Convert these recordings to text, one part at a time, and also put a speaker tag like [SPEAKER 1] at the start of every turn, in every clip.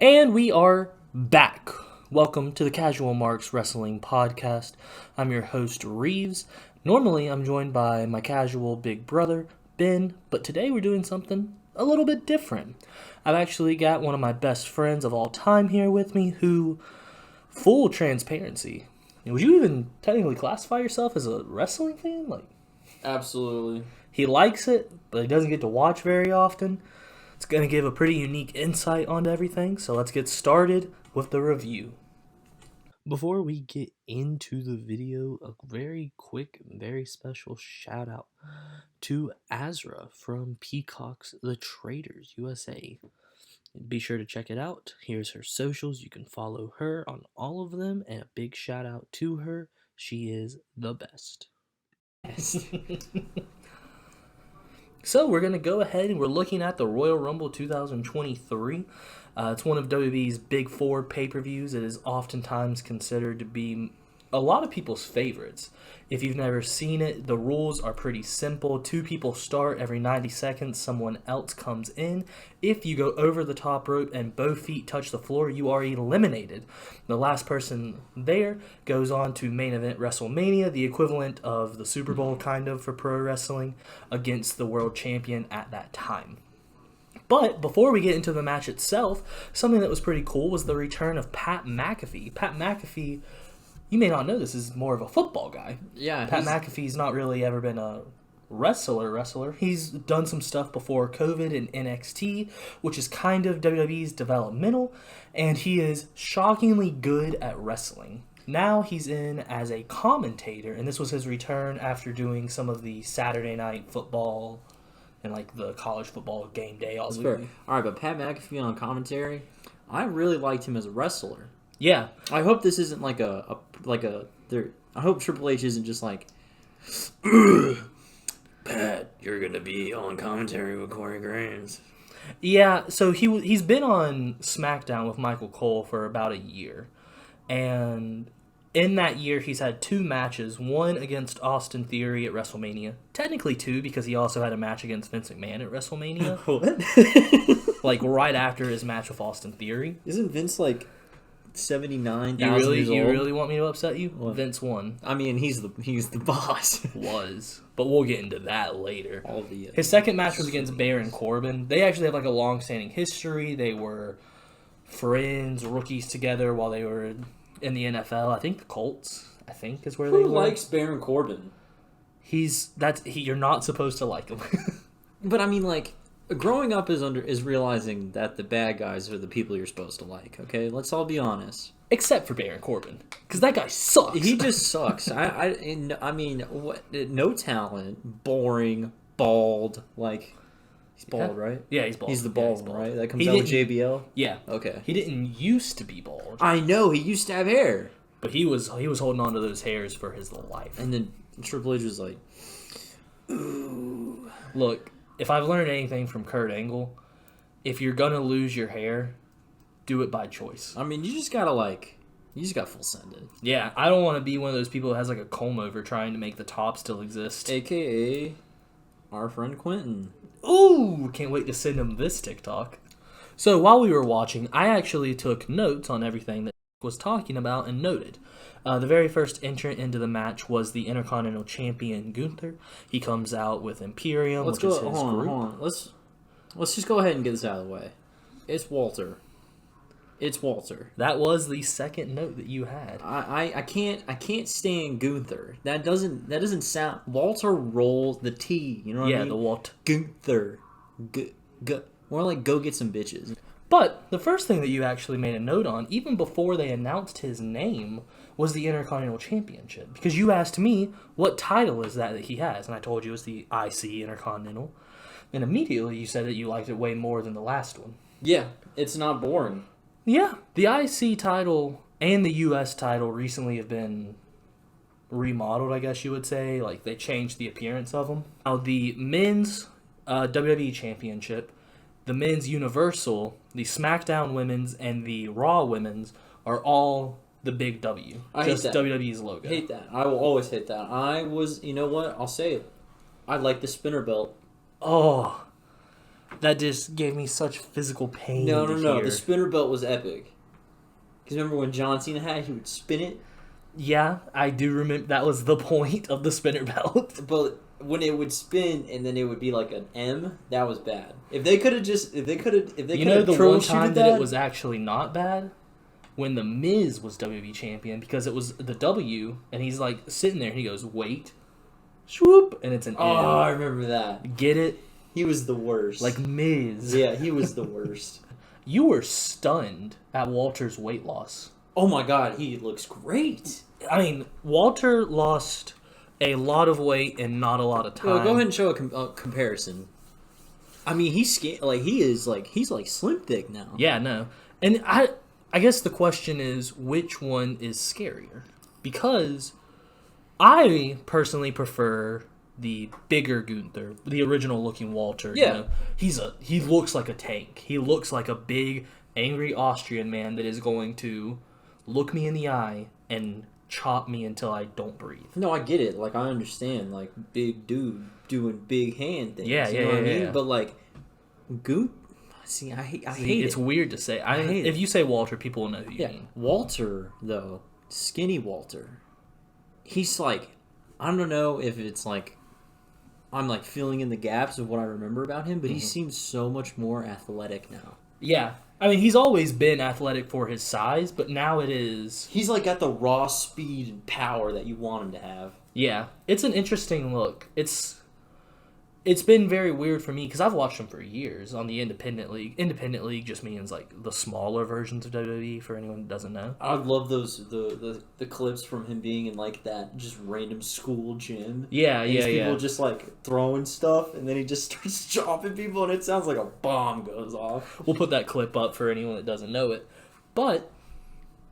[SPEAKER 1] And we are back. Welcome to the Casual Marks Wrestling Podcast. I'm your host, Reeves. Normally, I'm joined by my casual big brother, Ben, but today we're doing something a little bit different. I've actually got one of my best friends of all time here with me who, full transparency, would you even technically classify yourself as a wrestling fan?
[SPEAKER 2] Absolutely.
[SPEAKER 1] He likes it, but he doesn't get to watch very often. It's going to give a pretty unique insight onto everything, so let's get started with the review. Before we get into the video, a very quick, very special shout out to Azra from Peacock's The Traders USA. Be sure to check it out. Here's her socials. You can follow her on all of them, and a big shout out to her. She is the best. So we're going to go ahead and we're looking at the Royal Rumble 2023. It's one of WWE's big four pay-per-views. It is oftentimes considered to be a lot of people's favorites. If you've never seen it, the rules are pretty simple. Two people start every 90 seconds. Someone else comes in. If you go over the top rope and both feet touch the floor, you are eliminated. The last person there goes on to main event WrestleMania, the equivalent of the Super Bowl kind of for pro wrestling, against the world champion at that time. But before we get into the match itself, something that was pretty cool was the return of Pat McAfee. Pat McAfee, you may not know this, is more of a football guy.
[SPEAKER 2] Yeah.
[SPEAKER 1] Pat McAfee's not really ever been a wrestler. He's done some stuff before COVID in NXT, which is kind of WWE's developmental, and he is shockingly good at wrestling. Now he's in as a commentator, and this was his return after doing some of the Saturday night football and the college football game day.
[SPEAKER 2] That's fair. All right, but Pat McAfee on commentary, I really liked him as a wrestler.
[SPEAKER 1] Yeah.
[SPEAKER 2] I hope this isn't I hope Triple H isn't just like, Pat, you're gonna be on commentary with Corey Graves.
[SPEAKER 1] Yeah, so he's been on SmackDown with Michael Cole for about a year, and in that year he's had two matches, one against Austin Theory at WrestleMania, technically two because he also had a match against Vince McMahon at WrestleMania.
[SPEAKER 2] What?
[SPEAKER 1] Right after his match with Austin Theory.
[SPEAKER 2] Isn't Vince 79,000 years old?
[SPEAKER 1] You really want me to upset you?
[SPEAKER 2] What?
[SPEAKER 1] Vince won.
[SPEAKER 2] I mean, he's the boss.
[SPEAKER 1] Was. But we'll get into that later.
[SPEAKER 2] All
[SPEAKER 1] His second match was against Baron Corbin. They actually have a long-standing history. They were friends, rookies together while they were in the NFL. I think the Colts, is where they were.
[SPEAKER 2] Who likes Baron Corbin?
[SPEAKER 1] You're not supposed to like him.
[SPEAKER 2] But I mean, growing up is realizing that the bad guys are the people you're supposed to like. Okay, let's all be honest.
[SPEAKER 1] Except for Baron Corbin, because that guy sucks.
[SPEAKER 2] He just sucks. I mean, what? No talent, boring, bald. He's bald, right?
[SPEAKER 1] Yeah, he's bald.
[SPEAKER 2] He's the bald one, right? That comes
[SPEAKER 1] He
[SPEAKER 2] out with
[SPEAKER 1] didn't-
[SPEAKER 2] JBL.
[SPEAKER 1] Yeah.
[SPEAKER 2] Okay.
[SPEAKER 1] He didn't used to be bald,
[SPEAKER 2] I know he used to have hair,
[SPEAKER 1] but he was holding on to those hairs for his life.
[SPEAKER 2] and then Triple H was like, "Ooh."
[SPEAKER 1] Look, if I've learned anything from Kurt Angle, if you're gonna lose your hair, do it by choice.
[SPEAKER 2] I mean, you just gotta full send it.
[SPEAKER 1] Yeah, I don't want to be one of those people that has a comb over trying to make the top still exist.
[SPEAKER 2] AKA our friend Quentin.
[SPEAKER 1] Ooh, can't wait to send him this TikTok. So while we were watching, I actually took notes on everything that was talking about and noted. The very first entrant into the match was the Intercontinental Champion Gunther. He comes out with Imperium,
[SPEAKER 2] Hold on. Let's just go ahead and get this out of the way. It's Walter.
[SPEAKER 1] That was the second note that you had.
[SPEAKER 2] I can't stand Gunther. That doesn't sound. Walter rolls the T. You know what I mean?
[SPEAKER 1] Yeah, the Walt.
[SPEAKER 2] Gunther. More like go get some bitches.
[SPEAKER 1] But the first thing that you actually made a note on, even before they announced his name, was the Intercontinental Championship. Because you asked me, what title is that he has? And I told you it was the IC Intercontinental. And immediately you said that you liked it way more than the last one.
[SPEAKER 2] Yeah, it's not boring.
[SPEAKER 1] Yeah, the IC title and the US title recently have been remodeled, I guess you would say. They changed the appearance of them. Now, the men's WWE Championship, the men's Universal, the SmackDown Women's, and the Raw Women's are all the big W.
[SPEAKER 2] I
[SPEAKER 1] just
[SPEAKER 2] hate that.
[SPEAKER 1] WWE's logo.
[SPEAKER 2] Hate that. I will always hate that. You know what? I'll say it. I like the spinner belt.
[SPEAKER 1] Oh, That just gave me such physical pain.
[SPEAKER 2] No.
[SPEAKER 1] Hear.
[SPEAKER 2] The spinner belt was epic. Because remember when John Cena had it, he would spin it?
[SPEAKER 1] Yeah, I do remember. That was the point of the spinner belt.
[SPEAKER 2] But when it would spin and then it would be like an M, that was bad. If they could have
[SPEAKER 1] the one time that it was actually not bad? When The Miz was WWE champion, because it was the W, and he's like sitting there and he goes, wait, swoop, and it's an M.
[SPEAKER 2] Oh, I remember that.
[SPEAKER 1] Get it?
[SPEAKER 2] He was the worst.
[SPEAKER 1] Like Miz.
[SPEAKER 2] Yeah, he was the worst.
[SPEAKER 1] You were stunned at Walter's weight loss.
[SPEAKER 2] Oh my god, he looks great.
[SPEAKER 1] I mean, Walter lost a lot of weight in not a lot of time.
[SPEAKER 2] Well, go ahead and show a comparison. I mean, he's like slim thick now.
[SPEAKER 1] Yeah, no. And I guess the question is, which one is scarier? Because I personally prefer the bigger Gunther, the original looking Walter.
[SPEAKER 2] Yeah.
[SPEAKER 1] You know, he looks like a tank. He looks like a big, angry Austrian man that is going to look me in the eye and chop me until I don't breathe.
[SPEAKER 2] No, I get it. Like, I understand. Like, big dude doing big hand things.
[SPEAKER 1] Yeah,
[SPEAKER 2] you know what I mean?
[SPEAKER 1] yeah.
[SPEAKER 2] But, like, see, I hate
[SPEAKER 1] It's
[SPEAKER 2] it.
[SPEAKER 1] weird to say.
[SPEAKER 2] I hate it.
[SPEAKER 1] If you say Walter, people will know who you mean.
[SPEAKER 2] Walter, though, skinny Walter, he's like, I don't know if it's like, I'm like filling in the gaps of what I remember about him, but he seems so much more athletic now.
[SPEAKER 1] Yeah. I mean, he's always been athletic for his size, but now it is...
[SPEAKER 2] He's like got the raw speed and power that you want him to have.
[SPEAKER 1] Yeah. It's an interesting look. It's been very weird for me because I've watched him for years on the Independent League. Independent League just means like the smaller versions of WWE for anyone who doesn't know.
[SPEAKER 2] I love those the clips from him being in like that just random school gym.
[SPEAKER 1] Yeah,
[SPEAKER 2] and
[SPEAKER 1] yeah,
[SPEAKER 2] people
[SPEAKER 1] yeah.
[SPEAKER 2] just like throwing stuff, and then he just starts chopping people, and it sounds like a bomb goes off.
[SPEAKER 1] We'll put that clip up for anyone that doesn't know it. But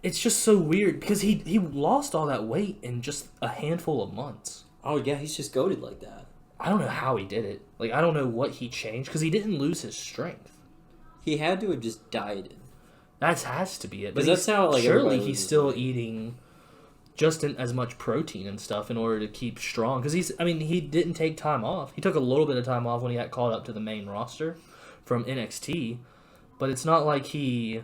[SPEAKER 1] it's just so weird because he lost all that weight in just a handful of months.
[SPEAKER 2] Oh yeah, he's just goated like that.
[SPEAKER 1] I don't know how he did it. Like, I don't know what he changed because he didn't lose his strength.
[SPEAKER 2] He had to have just dieted.
[SPEAKER 1] That has to be it.
[SPEAKER 2] But that's how, like,
[SPEAKER 1] surely
[SPEAKER 2] everybody
[SPEAKER 1] he's still eating just as much protein and stuff in order to keep strong. Because he didn't take time off. He took a little bit of time off when he got called up to the main roster from NXT. But it's not like he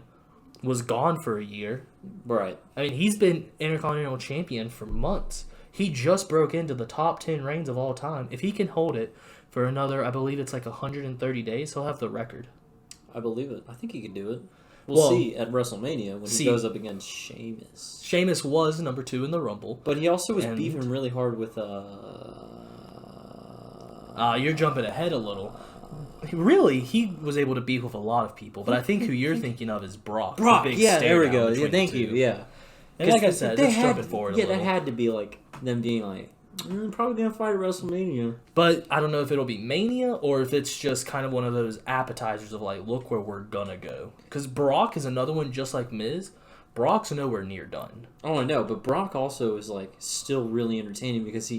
[SPEAKER 1] was gone for a year.
[SPEAKER 2] Right.
[SPEAKER 1] I mean, he's been Intercontinental Champion for months. He just broke into the top 10 reigns of all time. If he can hold it for another, I believe it's like 130 days, he'll have the record.
[SPEAKER 2] I believe it. I think he could do it. We'll see at WrestleMania when he goes up against Sheamus.
[SPEAKER 1] Sheamus was number 2 in the Rumble.
[SPEAKER 2] But he also was beefing really hard with...
[SPEAKER 1] You're jumping ahead a little. Really, he was able to beef with a lot of people, but I think who you're thinking of is Brock.
[SPEAKER 2] Brock,
[SPEAKER 1] the big
[SPEAKER 2] yeah, there we go.
[SPEAKER 1] stare-down
[SPEAKER 2] Yeah, thank
[SPEAKER 1] between
[SPEAKER 2] you,
[SPEAKER 1] the two.
[SPEAKER 2] yeah.
[SPEAKER 1] And like I said, let's jump it forward a little.
[SPEAKER 2] Yeah, that had to be like them being like, probably going to fight at WrestleMania.
[SPEAKER 1] But I don't know if it'll be Mania or if it's just kind of one of those appetizers of like, look where we're going to go. Because Brock is another one just like Miz. Brock's nowhere near done.
[SPEAKER 2] Oh, I know, but Brock also is like still really entertaining because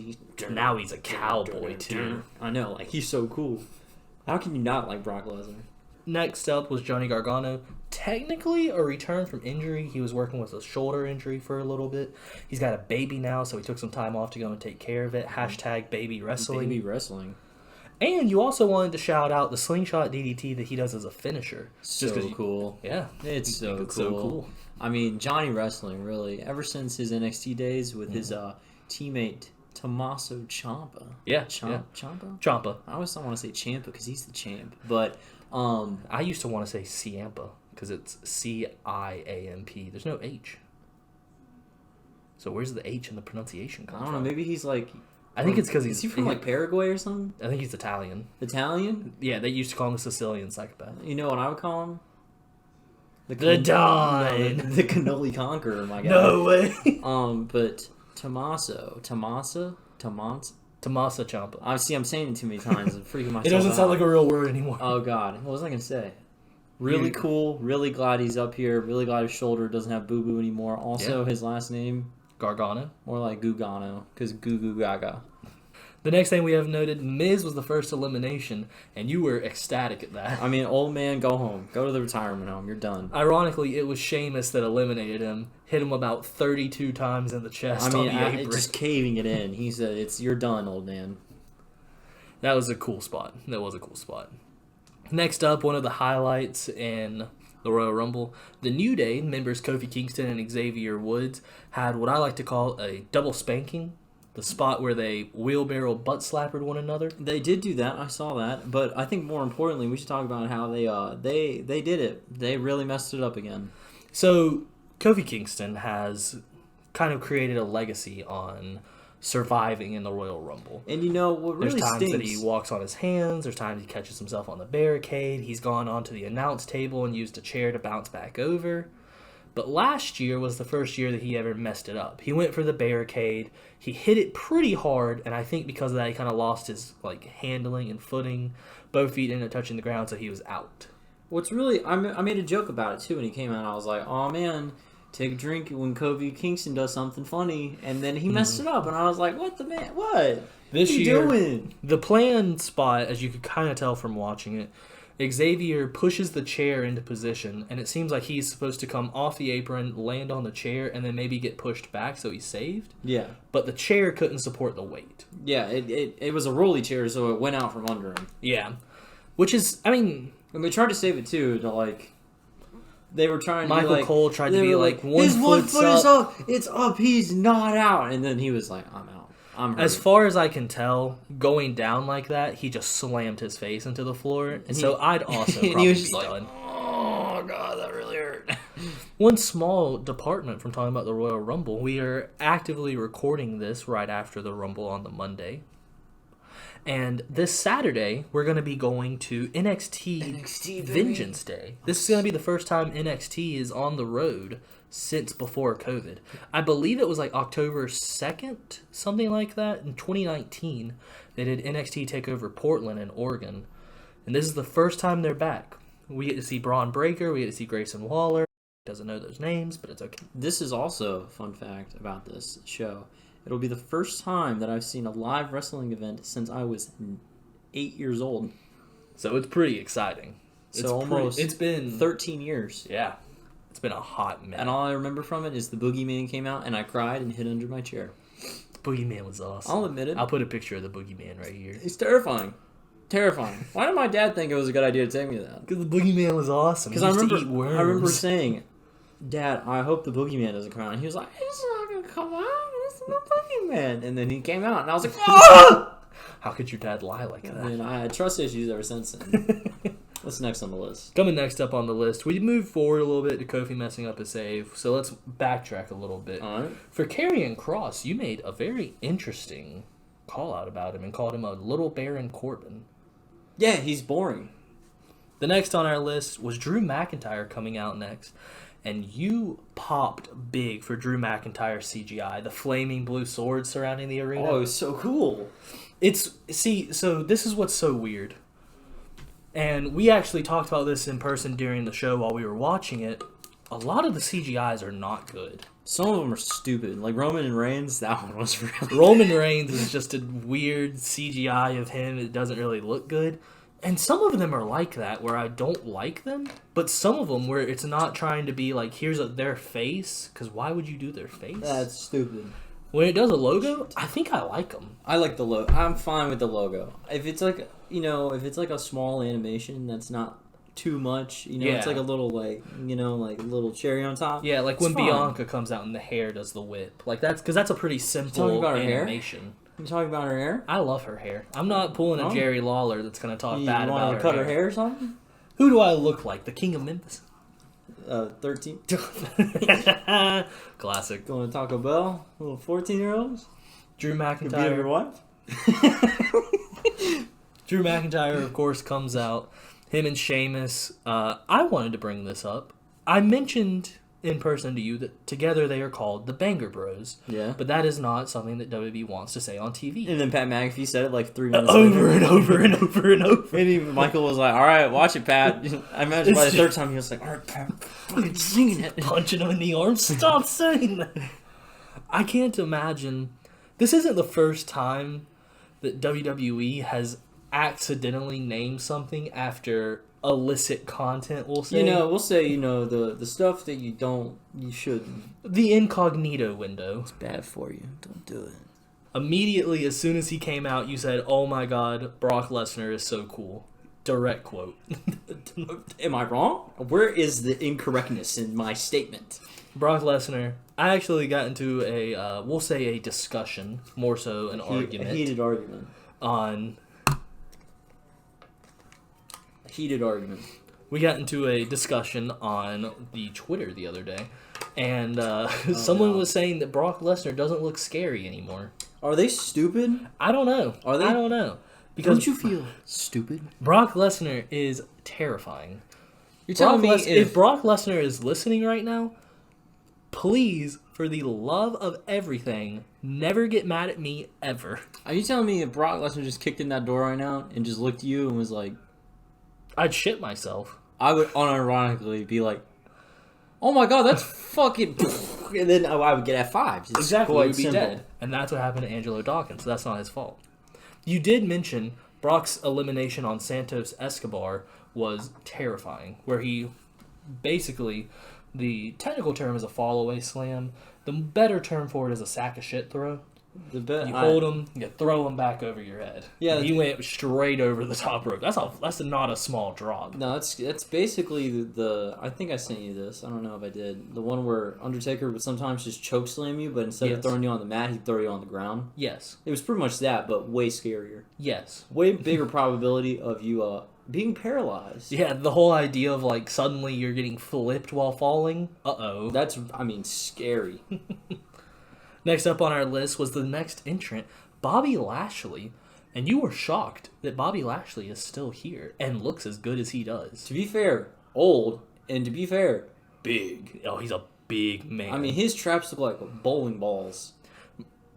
[SPEAKER 1] now he's a cowboy too.
[SPEAKER 2] I know, like he's so cool. How can you not like Brock Lesnar?
[SPEAKER 1] Next up was Johnny Gargano. Technically a return from injury. He was working with a shoulder injury for a little bit. He's got a baby now, so he took some time off to go and take care of it. # baby wrestling.
[SPEAKER 2] Baby wrestling.
[SPEAKER 1] And you also wanted to shout out the slingshot DDT that he does as a finisher.
[SPEAKER 2] So cool.
[SPEAKER 1] Yeah.
[SPEAKER 2] It's so cool. I mean, Johnny Wrestling, really, ever since his NXT days with his teammate Tommaso Ciampa.
[SPEAKER 1] Yeah.
[SPEAKER 2] Ciampa?
[SPEAKER 1] Ciampa.
[SPEAKER 2] I always don't want to say Ciampa because he's the champ. But
[SPEAKER 1] I used to want to say Ciampa because it's Ciamp. There's no H. So where's the H in the pronunciation come
[SPEAKER 2] I don't
[SPEAKER 1] from?
[SPEAKER 2] know. Maybe he's like...
[SPEAKER 1] I think it's because
[SPEAKER 2] Is he from like Paraguay or something?
[SPEAKER 1] I think he's Italian.
[SPEAKER 2] Italian?
[SPEAKER 1] Yeah, they used to call him the Sicilian psychopath.
[SPEAKER 2] You know what I would call him?
[SPEAKER 1] The Don.
[SPEAKER 2] The Cannoli Conqueror, my guy.
[SPEAKER 1] No way.
[SPEAKER 2] But Tommaso Ciampa.
[SPEAKER 1] I
[SPEAKER 2] See, I'm saying it too many times. I'm freaking myself
[SPEAKER 1] It doesn't sound
[SPEAKER 2] out.
[SPEAKER 1] like a real word anymore.
[SPEAKER 2] Oh, God. What was I going to say? Really cool. Really glad he's up here. Really glad his shoulder doesn't have boo-boo anymore. Also, his last name...
[SPEAKER 1] Gargano.
[SPEAKER 2] More like Gugano, because Goo Goo Gaga.
[SPEAKER 1] The next thing we have noted, Miz was the first elimination, and you were ecstatic at that.
[SPEAKER 2] I mean, old man, go home. Go to the retirement home. You're done.
[SPEAKER 1] Ironically, it was Sheamus that eliminated him. Hit him about 32 times in the chest on the apron.
[SPEAKER 2] Just caving it in. He said, you're done, old man.
[SPEAKER 1] That was a cool spot. Next up, one of the highlights in the Royal Rumble, the New Day members Kofi Kingston and Xavier Woods had what I like to call a double spanking, the spot where they wheelbarrow butt slappered one another.
[SPEAKER 2] They did do that. I saw that. But I think more importantly, we should talk about how they did it. They really messed it up again.
[SPEAKER 1] So Kofi Kingston has kind of created a legacy on surviving in the Royal Rumble.
[SPEAKER 2] And you know what really
[SPEAKER 1] There's times
[SPEAKER 2] stinks?
[SPEAKER 1] that he walks on his hands. There's times he catches himself on the barricade. He's gone onto the announce table and used a chair to bounce back over. But last year was the first year that he ever messed it up. He went for the barricade. He hit it pretty hard, and I think because of that, he kind of lost his handling and footing. Both feet ended up touching the ground, so he was out.
[SPEAKER 2] What's really... I made a joke about it, too, when he came out. I was like, oh, man... Take a drink when Kofi Kingston does something funny, and then he messed it up, and I was like, what the man? What?
[SPEAKER 1] This
[SPEAKER 2] what are you
[SPEAKER 1] year,
[SPEAKER 2] doing?
[SPEAKER 1] The planned spot, as you could kind of tell from watching it, Xavier pushes the chair into position, and it seems like he's supposed to come off the apron, land on the chair, and then maybe get pushed back so he's saved.
[SPEAKER 2] Yeah.
[SPEAKER 1] But the chair couldn't support the weight.
[SPEAKER 2] Yeah, it was a rolly chair, so it went out from under him.
[SPEAKER 1] Yeah. Which is, I mean...
[SPEAKER 2] And they tried to save it, too, to, They were trying to
[SPEAKER 1] Michael Cole tried to be like,
[SPEAKER 2] his one foot is up. It's up. He's not out. And then he was like, I'm out. I'm hurt.
[SPEAKER 1] As far as I can tell, going down like that, he just slammed his face into the floor. And so I'd also probably be done.
[SPEAKER 2] Oh, God, that really hurt.
[SPEAKER 1] One small department from talking about the Royal Rumble, we are actively recording this right after the Rumble on the Monday. And this Saturday, we're going to be going to NXT Vengeance Day. This is going to be the first time NXT is on the road since before COVID. I believe it was October 2nd, something like that, in 2019. They did NXT TakeOver Portland in Oregon. And this is the first time they're back. We get to see Braun Breaker. We get to see Grayson Waller. Doesn't know those names, but it's okay.
[SPEAKER 2] This is also a fun fact about this show. It'll be the first time that I've seen a live wrestling event since I was 8 years old.
[SPEAKER 1] So it's pretty exciting.
[SPEAKER 2] It's
[SPEAKER 1] been
[SPEAKER 2] 13 years.
[SPEAKER 1] Yeah. It's been a hot minute.
[SPEAKER 2] And all I remember from it is the Boogeyman came out and I cried and hid under my chair.
[SPEAKER 1] The Boogeyman was awesome.
[SPEAKER 2] I'll admit it.
[SPEAKER 1] I'll put a picture of the Boogeyman right here.
[SPEAKER 2] It's terrifying. Terrifying. Why did my dad think it was a good idea to take me to that?
[SPEAKER 1] Because the Boogeyman was awesome.
[SPEAKER 2] Because I remember saying, Dad, I hope the Boogeyman doesn't come out. And he was like, it's not going to come out. It's the Boogeyman. And then he came out, and I was like, ah!
[SPEAKER 1] How could your dad lie like that?
[SPEAKER 2] And I had trust issues ever since then. What's next on the list?
[SPEAKER 1] Coming next up on the list, we moved forward a little bit to Kofi messing up his save. So let's backtrack a little bit.
[SPEAKER 2] All right.
[SPEAKER 1] For Karrion Kross, you made a very interesting call out about him and called him a little Baron Corbin.
[SPEAKER 2] Yeah, he's boring.
[SPEAKER 1] The next on our list was Drew McIntyre coming out next. And you popped big for Drew McIntyre CGI, the flaming blue sword surrounding the arena.
[SPEAKER 2] Oh, it was so cool.
[SPEAKER 1] So this is what's so weird. And we actually talked about this in person during the show while we were watching it. A lot of the CGIs are not good.
[SPEAKER 2] Some of them are stupid. Like Roman Reigns, that one was really...
[SPEAKER 1] Roman Reigns is just a weird CGI of him. It doesn't really look good. And some of them are like that, where I don't like them. But some of them where it's not trying to be like, here's their face. Because why would you do their face?
[SPEAKER 2] That's stupid.
[SPEAKER 1] When it does a logo, I think I like them.
[SPEAKER 2] I like the logo. I'm fine with the logo. If it's like, if it's like a small animation that's not too much, it's like a little little cherry on top.
[SPEAKER 1] Yeah, like when Bianca comes out and the hair does the whip. Like that's because that's a pretty simple animation.
[SPEAKER 2] Hair? You talking about her hair?
[SPEAKER 1] I love her hair. I'm not pulling a Jerry Lawler that's going to talk bad about her hair.
[SPEAKER 2] You want to cut her hair or something?
[SPEAKER 1] Who do I look like? The King of Memphis?
[SPEAKER 2] 13.
[SPEAKER 1] Classic.
[SPEAKER 2] Going to Taco Bell? Little 14-year-olds?
[SPEAKER 1] Drew McIntyre.
[SPEAKER 2] Could be your wife?
[SPEAKER 1] Drew McIntyre, of course, comes out. Him and Sheamus. I wanted to bring this up. I mentioned in person to you that together they are called the Banger Bros.
[SPEAKER 2] Yeah.
[SPEAKER 1] But that is not something that WWE wants to say on TV.
[SPEAKER 2] And then Pat McAfee said it like 3 minutes
[SPEAKER 1] over
[SPEAKER 2] later.
[SPEAKER 1] and over and over and over.
[SPEAKER 2] And even Michael was like, all right, watch it, Pat. I imagine by the third time he was like, all right, Pat, fucking singing it.
[SPEAKER 1] Punching him in the arm. Stop saying that. I can't imagine. This isn't the first time that WWE has accidentally named something after illicit content, we'll say.
[SPEAKER 2] We'll say, the stuff that you shouldn't.
[SPEAKER 1] The incognito window.
[SPEAKER 2] It's bad for you. Don't do it.
[SPEAKER 1] Immediately, as soon as he came out, you said, oh my god, Brock Lesnar is so cool. Direct quote.
[SPEAKER 2] Am I wrong? Where is the incorrectness in my statement?
[SPEAKER 1] Brock Lesnar, I actually got into a, we'll say a discussion, more so an argument.
[SPEAKER 2] A heated argument.
[SPEAKER 1] On...
[SPEAKER 2] Heated argument.
[SPEAKER 1] We got into a discussion on the Twitter the other day, and someone was saying that Brock Lesnar doesn't look scary anymore.
[SPEAKER 2] Are they stupid?
[SPEAKER 1] I don't know.
[SPEAKER 2] Are they?
[SPEAKER 1] I don't know. Because
[SPEAKER 2] don't you feel stupid?
[SPEAKER 1] Brock Lesnar is terrifying.
[SPEAKER 2] You're telling me
[SPEAKER 1] if Brock Lesnar is listening right now, please, for the love of everything, never get mad at me ever.
[SPEAKER 2] Are you telling me if Brock Lesnar just kicked in that door right now and just looked at you and was like...
[SPEAKER 1] I'd shit myself.
[SPEAKER 2] I would unironically be like, oh my god, that's fucking... and then I would get F5. It's
[SPEAKER 1] exactly,
[SPEAKER 2] quite
[SPEAKER 1] you'd be
[SPEAKER 2] simple.
[SPEAKER 1] dead. And that's what happened to Angelo Dawkins, so that's not his fault. You did mention Brock's elimination on Santos Escobar was terrifying, where he basically, the technical term is a fall-away slam. The better term for it is a sack of shit throw. You hold him, you throw him back over your head. Yeah, he went straight over the top rope. That's not a small drop.
[SPEAKER 2] No, it's basically the I think I sent you this. I don't know if I did. The one where Undertaker would sometimes just choke slam you, but instead of throwing you on the mat, he'd throw you on the ground.
[SPEAKER 1] Yes.
[SPEAKER 2] It was pretty much that, but way scarier.
[SPEAKER 1] Yes.
[SPEAKER 2] Way bigger probability of you being paralyzed.
[SPEAKER 1] Yeah, the whole idea of like suddenly you're getting flipped while falling. Uh-oh.
[SPEAKER 2] That's scary.
[SPEAKER 1] Next up on our list was the next entrant, Bobby Lashley. And you were shocked that Bobby Lashley is still here and looks as good as he does.
[SPEAKER 2] To be fair, old, and to be fair, big.
[SPEAKER 1] Oh, he's a big man.
[SPEAKER 2] I mean, his traps look like bowling balls.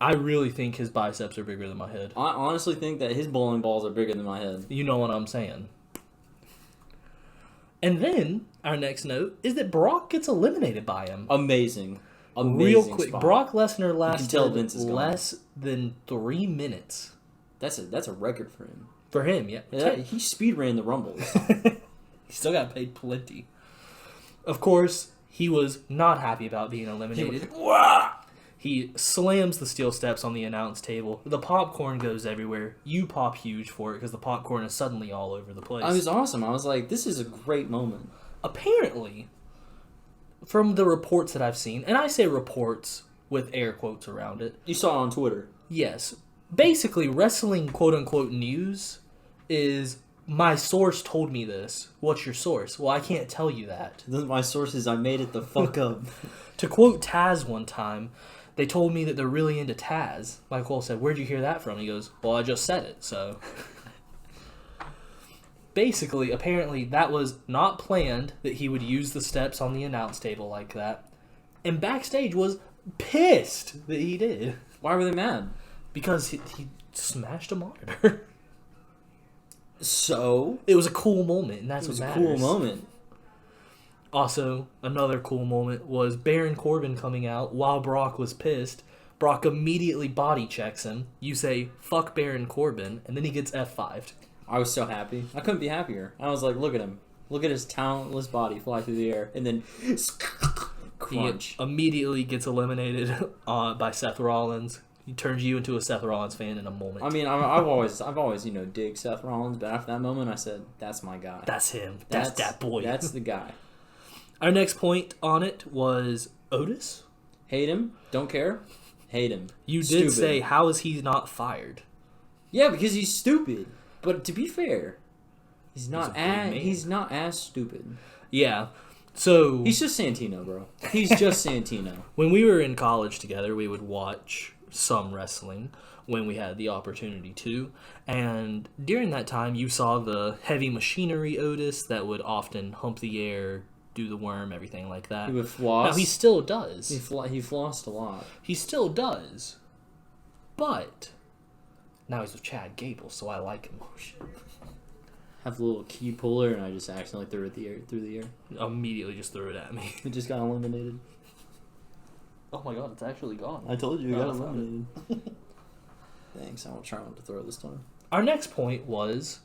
[SPEAKER 1] I really think his biceps are bigger than my head.
[SPEAKER 2] I honestly think that his bowling balls are bigger than my head.
[SPEAKER 1] You know what I'm saying. And then, our next note is that Brock gets eliminated by him.
[SPEAKER 2] Amazing.
[SPEAKER 1] Real quick,
[SPEAKER 2] spot.
[SPEAKER 1] Brock Lesnar lasted
[SPEAKER 2] less
[SPEAKER 1] than 3 minutes.
[SPEAKER 2] That's a record for him.
[SPEAKER 1] For him, yeah.
[SPEAKER 2] He speed ran the Rumble.
[SPEAKER 1] He still got paid plenty. Of course, he was not happy about being eliminated. He slams the steel steps on the announce table. The popcorn goes everywhere. You pop huge for it because the popcorn is suddenly all over the place.
[SPEAKER 2] It was awesome. I was like, this is a great moment.
[SPEAKER 1] Apparently, from the reports that I've seen, and I say reports with air quotes around it.
[SPEAKER 2] You saw it on Twitter.
[SPEAKER 1] Yes. Basically, wrestling quote-unquote news is, my source told me this. What's your source? Well, I can't tell you that.
[SPEAKER 2] My source is I made it the fuck up.
[SPEAKER 1] To quote Taz one time, they told me that they're really into Taz. Mike Cole said, where'd you hear that from? He goes, well, I just said it, so... Basically, apparently, that was not planned, that he would use the steps on the announce table like that. And backstage was pissed that he did.
[SPEAKER 2] Why were they mad?
[SPEAKER 1] Because he smashed a monitor.
[SPEAKER 2] So?
[SPEAKER 1] It was a cool moment, and that's what matters.
[SPEAKER 2] It was a cool moment.
[SPEAKER 1] Also, another cool moment was Baron Corbin coming out while Brock was pissed. Brock immediately body checks him. You say, fuck Baron Corbin, and then he gets F5'd.
[SPEAKER 2] I was so happy. I couldn't be happier. I was like, look at him. Look at his talentless body fly through the air. And then crunch.
[SPEAKER 1] He immediately gets eliminated by Seth Rollins. He turns you into a Seth Rollins fan in a moment.
[SPEAKER 2] I mean, I've always dig Seth Rollins, but after that moment, I said, that's my guy.
[SPEAKER 1] That's him. That's that boy.
[SPEAKER 2] That's the guy.
[SPEAKER 1] Our next point on it was Otis.
[SPEAKER 2] Hate him. Don't care. Hate him.
[SPEAKER 1] You did say, how is he not fired?
[SPEAKER 2] Yeah, because he's stupid. But to be fair, he's not as stupid.
[SPEAKER 1] Yeah. So
[SPEAKER 2] he's just Santino, bro. He's just Santino.
[SPEAKER 1] When we were in college together, we would watch some wrestling when we had the opportunity to. And during that time, you saw the heavy machinery Otis that would often hump the air, do the worm, everything like that.
[SPEAKER 2] He would floss.
[SPEAKER 1] Now, he still does.
[SPEAKER 2] He flossed a lot.
[SPEAKER 1] He still does. But now he's with Chad Gable, so I like him. Oh, shit.
[SPEAKER 2] Have a little key puller, and I just accidentally threw it through the air.
[SPEAKER 1] Immediately just threw it at me.
[SPEAKER 2] It just got eliminated.
[SPEAKER 1] Oh my god, it's actually gone.
[SPEAKER 2] I told you, it got eliminated. Thanks, I won't try not to throw it this time.
[SPEAKER 1] Our next point was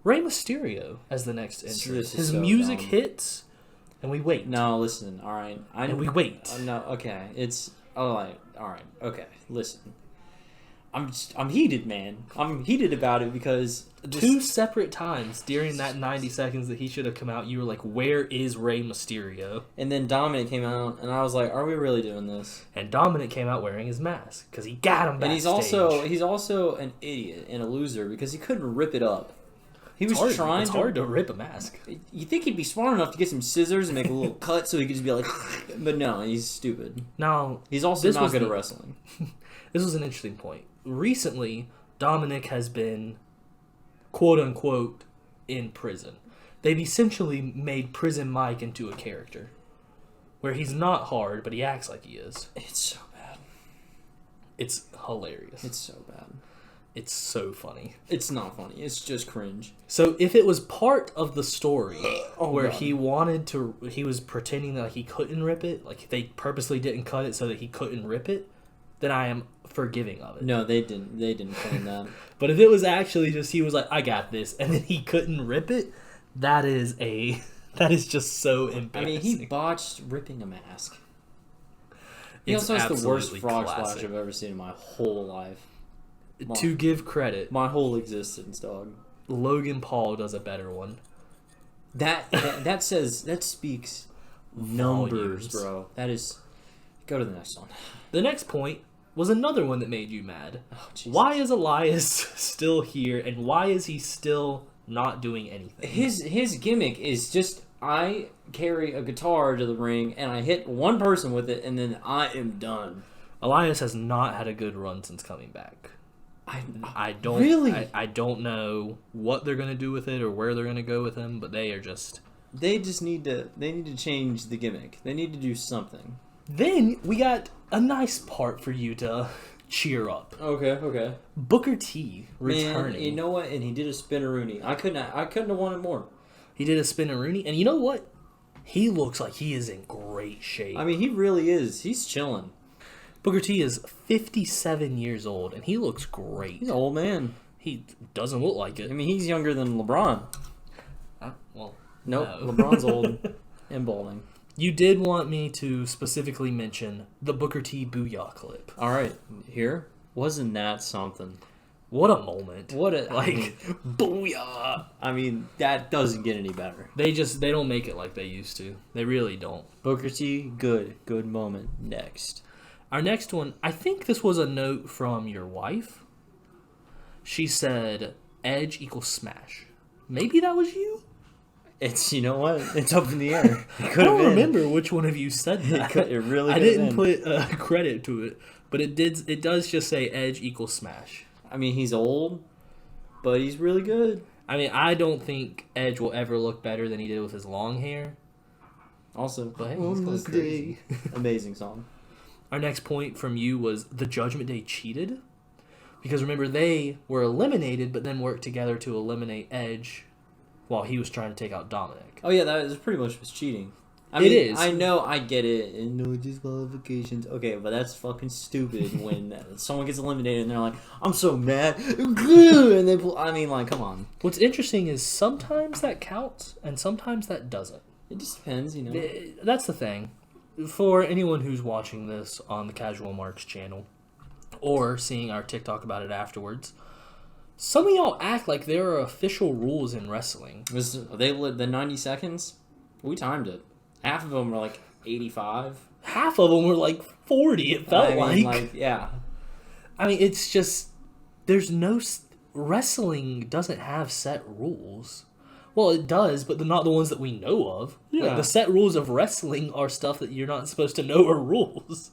[SPEAKER 1] Rey Mysterio as the next entrant. His
[SPEAKER 2] so
[SPEAKER 1] music
[SPEAKER 2] dumb.
[SPEAKER 1] hits, and we wait.
[SPEAKER 2] No, listen, alright.
[SPEAKER 1] And we wait.
[SPEAKER 2] No, okay, it's... Alright, okay, listen. I'm heated, man. I'm heated about it because
[SPEAKER 1] two separate times during that 90 seconds that he should have come out, you were like, where is Rey Mysterio?
[SPEAKER 2] And then Dominic came out, and I was like, are we really doing this?
[SPEAKER 1] And Dominic came out wearing his mask because he got him backstage.
[SPEAKER 2] And he's also an idiot and a loser because he couldn't rip it up. It's hard
[SPEAKER 1] to rip a mask.
[SPEAKER 2] You think he'd be smart enough to get some scissors and make a little cut so he could just be like, but no, he's stupid.
[SPEAKER 1] Now,
[SPEAKER 2] he's also not good at wrestling.
[SPEAKER 1] This was an interesting point. Recently, Dominic has been, quote unquote, in prison. They've essentially made Prison Mike into a character where he's not hard, but he acts like he is.
[SPEAKER 2] It's so bad.
[SPEAKER 1] It's hilarious.
[SPEAKER 2] It's so bad.
[SPEAKER 1] It's so funny.
[SPEAKER 2] It's not funny. It's just cringe.
[SPEAKER 1] So if it was part of the story where
[SPEAKER 2] God.
[SPEAKER 1] he was pretending that he couldn't rip it, like they purposely didn't cut it so that he couldn't rip it, then I am forgiving of it.
[SPEAKER 2] No, they didn't claim that.
[SPEAKER 1] But if it was actually just he was like, I got this, and then he couldn't rip it, that is just so embarrassing.
[SPEAKER 2] I mean, he botched ripping a mask. He also has the worst frog splash I've ever seen in my whole life.
[SPEAKER 1] To give credit,
[SPEAKER 2] my whole existence, dog.
[SPEAKER 1] Logan Paul does a better one.
[SPEAKER 2] That speaks numbers,
[SPEAKER 1] volumes.
[SPEAKER 2] bro. That is. Go to the next one.
[SPEAKER 1] The next point was another one that made you mad.
[SPEAKER 2] Oh, Jesus.
[SPEAKER 1] Why is Elias still here, and why is he still not doing anything?
[SPEAKER 2] His gimmick is just, I carry a guitar to the ring, and I hit one person with it, and then I am done.
[SPEAKER 1] Elias has not had a good run since coming back. I don't
[SPEAKER 2] really.
[SPEAKER 1] I don't know what they're gonna do with it or where they're gonna go with him, but they need to change the gimmick. They need to do something. Then we got a nice part for you to cheer up.
[SPEAKER 2] Okay.
[SPEAKER 1] Booker T returning.
[SPEAKER 2] Man, you know what? And he did a spinneroonie. I couldn't have wanted more.
[SPEAKER 1] He did a spinneroonie, and you know what? He looks like he is in great shape.
[SPEAKER 2] I mean, he really is. He's chilling.
[SPEAKER 1] Booker T is 57 years old, and he looks great.
[SPEAKER 2] He's an old man.
[SPEAKER 1] He doesn't look like it.
[SPEAKER 2] I mean, he's younger than LeBron.
[SPEAKER 1] Nope.
[SPEAKER 2] No. LeBron's old and balding.
[SPEAKER 1] You did want me to specifically mention the Booker T Booyah clip.
[SPEAKER 2] All right, here. Wasn't that something?
[SPEAKER 1] What a moment.
[SPEAKER 2] Booyah. I mean, that doesn't get any better.
[SPEAKER 1] They don't make it like they used to. They really don't.
[SPEAKER 2] Booker T, good moment. Next.
[SPEAKER 1] Our next one, I think this was a note from your wife. She said, Edge equals Smash. Maybe that was you?
[SPEAKER 2] You know what? It's up in the air.
[SPEAKER 1] I don't remember which one of you said that.
[SPEAKER 2] It really
[SPEAKER 1] I didn't put credit to it, but it does just say Edge equals Smash.
[SPEAKER 2] I mean, he's old, but he's really good.
[SPEAKER 1] I mean, I don't think Edge will ever look better than he did with his long hair.
[SPEAKER 2] Also,
[SPEAKER 1] but hey, he's going crazy.
[SPEAKER 2] Amazing song.
[SPEAKER 1] Our next point from you was the Judgment Day cheated. Because remember, they were eliminated, but then worked together to eliminate Edge while he was trying to take out Dominic.
[SPEAKER 2] Oh, yeah, that was pretty much cheating. I mean,
[SPEAKER 1] it is.
[SPEAKER 2] I know, I get it. And no disqualifications. Okay, but that's fucking stupid when someone gets eliminated and they're like, I'm so mad. And they pull, I mean, like, come on.
[SPEAKER 1] What's interesting is sometimes that counts and sometimes that doesn't.
[SPEAKER 2] It just depends, you know.
[SPEAKER 1] That's the thing. For anyone who's watching this on the Casual Marks channel or seeing our TikTok about it afterwards, some of y'all act like there are official rules in wrestling.
[SPEAKER 2] The 90 seconds? We timed it. Half of them were like 85.
[SPEAKER 1] Half of them were like 40, it felt like.
[SPEAKER 2] Yeah.
[SPEAKER 1] I mean, it's just, there's no, wrestling doesn't have set rules. Well, it does, but they're not the ones that we know of.
[SPEAKER 2] Yeah.
[SPEAKER 1] Like, the set rules of wrestling are stuff that you're not supposed to know are rules.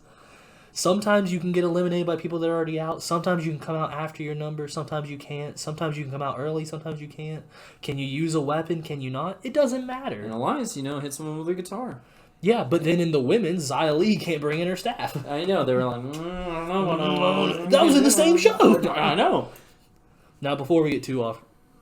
[SPEAKER 1] Sometimes you can get eliminated by people that are already out. Sometimes you can come out after your number. Sometimes you can't. Sometimes you can come out early. Sometimes you can't. Can you use a weapon? Can you not? It doesn't matter.
[SPEAKER 2] And Elias, hit someone with a guitar.
[SPEAKER 1] Yeah, but then in the women's, Xia Li can't bring in her staff.
[SPEAKER 2] I know. They were like, I don't know.
[SPEAKER 1] That was in the same show.
[SPEAKER 2] I know.
[SPEAKER 1] Now, before we get too off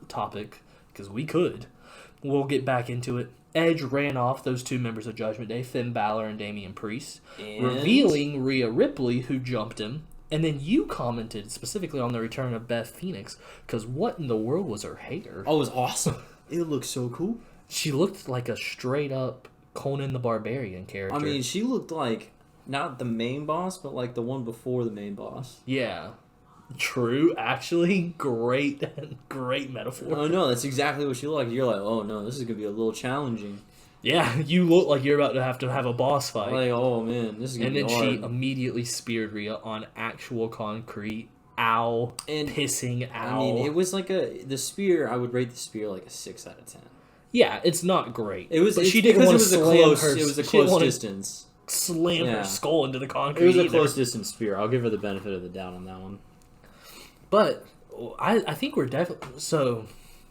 [SPEAKER 1] topic, because we'll get back into it. Edge ran off those two members of Judgment Day, Finn Balor and Damian Priest, revealing Rhea Ripley, who jumped him. And then you commented specifically on the return of Beth Phoenix, because what in the world was her hair?
[SPEAKER 2] Oh, it was awesome. It looked so cool.
[SPEAKER 1] She looked like a straight-up Conan the Barbarian character.
[SPEAKER 2] I mean, she looked like, not the main boss, but like the one before the main boss.
[SPEAKER 1] Yeah. True, actually, great metaphor.
[SPEAKER 2] Oh no, that's exactly what she looked like. You're like, oh no, this is gonna be a little challenging.
[SPEAKER 1] Yeah, you look like you're about to have a boss fight.
[SPEAKER 2] Like, oh man, this is gonna be hard.
[SPEAKER 1] And then she immediately speared Rhea on actual concrete. Ow. And pissing ow.
[SPEAKER 2] I mean, it was like the spear, I would rate the spear like a 6 out of 10.
[SPEAKER 1] Yeah, it's not great.
[SPEAKER 2] It was,
[SPEAKER 1] but she didn't want to slam her.
[SPEAKER 2] It was a close distance.
[SPEAKER 1] Slam her skull into the concrete.
[SPEAKER 2] It was a close distance spear. I'll give her the benefit of the doubt on that one.
[SPEAKER 1] But I think we're definitely... So,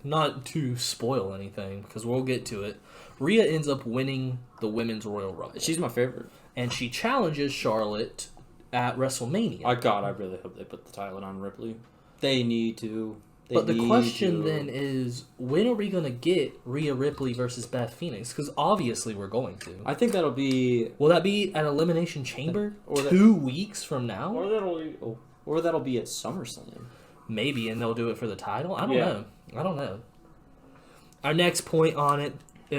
[SPEAKER 1] not to spoil anything, because we'll get to it. Rhea ends up winning the Women's Royal Rumble.
[SPEAKER 2] She's my favorite.
[SPEAKER 1] And she challenges Charlotte at WrestleMania.
[SPEAKER 2] I really hope they put the title on Ripley. They need to.
[SPEAKER 1] But the question then is, when are we going to get Rhea Ripley versus Beth Phoenix? Because obviously we're going to.
[SPEAKER 2] I think that'll be...
[SPEAKER 1] Will that be at Elimination Chamber 2 weeks from now?
[SPEAKER 2] Or that'll be at SummerSlam.
[SPEAKER 1] Maybe, and they'll do it for the title? I don't know. Our next point on it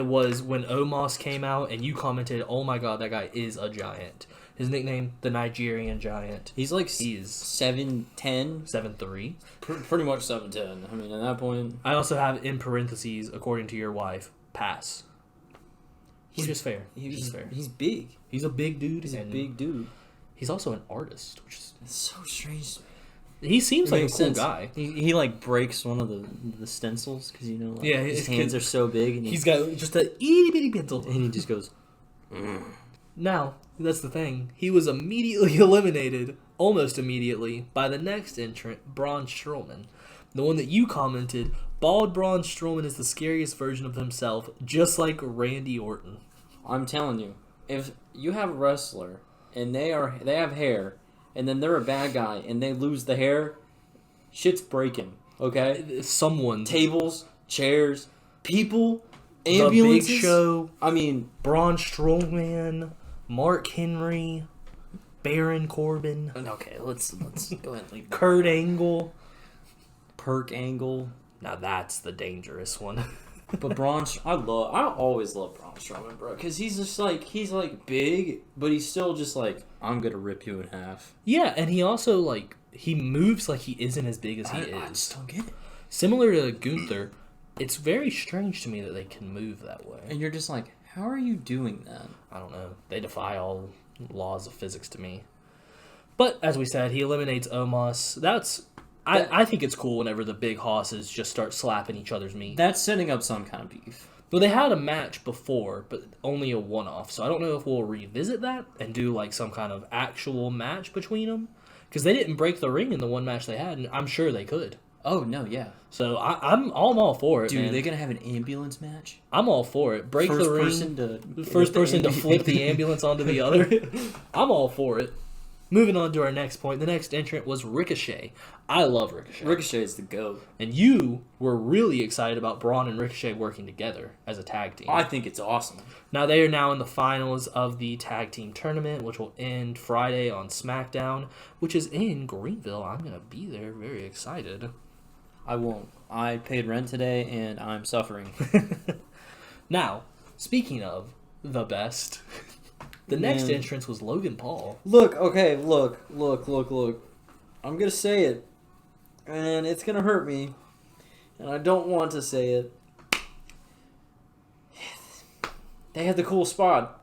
[SPEAKER 1] was when Omos came out, and you commented, oh my god, that guy is a giant. His nickname, the Nigerian Giant.
[SPEAKER 2] He's 7'10".
[SPEAKER 1] 7'3".
[SPEAKER 2] Pretty much 7'10". I mean, at that point...
[SPEAKER 1] I also have, in parentheses, according to your wife, pass. Which is fair.
[SPEAKER 2] He's big.
[SPEAKER 1] He's a big dude.
[SPEAKER 2] He's a big dude.
[SPEAKER 1] He's also an artist, which is...
[SPEAKER 2] It's so strange.
[SPEAKER 1] He seems like a cool guy.
[SPEAKER 2] He breaks one of the stencils, because, his hands are so big. And
[SPEAKER 1] he's got just a itty-bitty pencil.
[SPEAKER 2] And he just goes...
[SPEAKER 1] Now, that's the thing. He was immediately eliminated, almost immediately, by the next entrant, Braun Strowman. The one that you commented, bald Braun Strowman is the scariest version of himself, just like Randy Orton.
[SPEAKER 2] I'm telling you, if you have a wrestler, and they have hair, and then they're a bad guy, and they lose the hair, shit's breaking, okay?
[SPEAKER 1] Tables,
[SPEAKER 2] chairs, people, ambulances.
[SPEAKER 1] The Big Show.
[SPEAKER 2] I mean...
[SPEAKER 1] Braun Strowman... Mark Henry, Baron Corbin.
[SPEAKER 2] Okay, let's go ahead and leave that.
[SPEAKER 1] Kurt Angle.
[SPEAKER 2] Perk Angle.
[SPEAKER 1] Now that's the dangerous one.
[SPEAKER 2] But I always love Braun Strowman, bro, because he's big, but he's still just like, I'm gonna rip you in half.
[SPEAKER 1] Yeah, and he also he moves like he isn't as big as he is.
[SPEAKER 2] I just don't get it.
[SPEAKER 1] Similar to Gunther, it's very strange to me that they can move that way.
[SPEAKER 2] And you're just like, how are you doing that?
[SPEAKER 1] I don't know. They defy all laws of physics to me. But, as we said, he eliminates Omos. I think it's cool whenever the big hosses just start slapping each other's meat.
[SPEAKER 2] That's setting up some kind of beef.
[SPEAKER 1] Well, they had a match before, but only a one-off. So I don't know if we'll revisit that and do some kind of actual match between them. Because they didn't break the ring in the one match they had, and I'm sure they could.
[SPEAKER 2] Oh, no, yeah.
[SPEAKER 1] So I'm all for it,
[SPEAKER 2] dude,
[SPEAKER 1] man.
[SPEAKER 2] are they going to have an ambulance match?
[SPEAKER 1] I'm all for it. Break the ring. First person to flip the ambulance onto the other. I'm all for it. Moving on to our next point. The next entrant was Ricochet. I love Ricochet.
[SPEAKER 2] Ricochet is the GOAT.
[SPEAKER 1] And you were really excited about Braun and Ricochet working together as a tag team.
[SPEAKER 2] I think it's awesome.
[SPEAKER 1] Now, they are now in the finals of the tag team tournament, which will end Friday on SmackDown, which is in Greenville. I'm going to be there. Very excited.
[SPEAKER 2] I won't. I paid rent today, and I'm suffering.
[SPEAKER 1] Now, speaking of the best, the next entrance was Logan Paul.
[SPEAKER 2] Look. I'm going to say it, and it's going to hurt me, and I don't want to say it. They had the cool spot.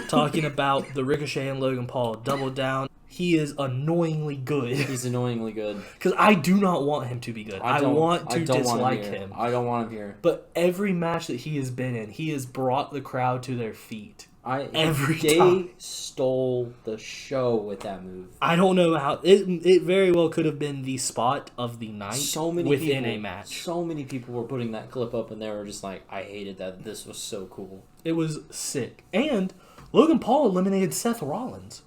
[SPEAKER 1] Talking about the Ricochet and Logan Paul double down. He is annoyingly good.
[SPEAKER 2] He's annoyingly good.
[SPEAKER 1] Because I do not want him to be good. I want to dislike him.
[SPEAKER 2] I don't want him here.
[SPEAKER 1] But every match that he has been in, he has brought the crowd to their feet. Every
[SPEAKER 2] time.
[SPEAKER 1] They
[SPEAKER 2] stole the show with that move.
[SPEAKER 1] I don't know how. It very well could have been the spot of the night within a match.
[SPEAKER 2] So many people were putting that clip up, and they were just like, I hated that. This was so cool.
[SPEAKER 1] It was sick. And Logan Paul eliminated Seth Rollins.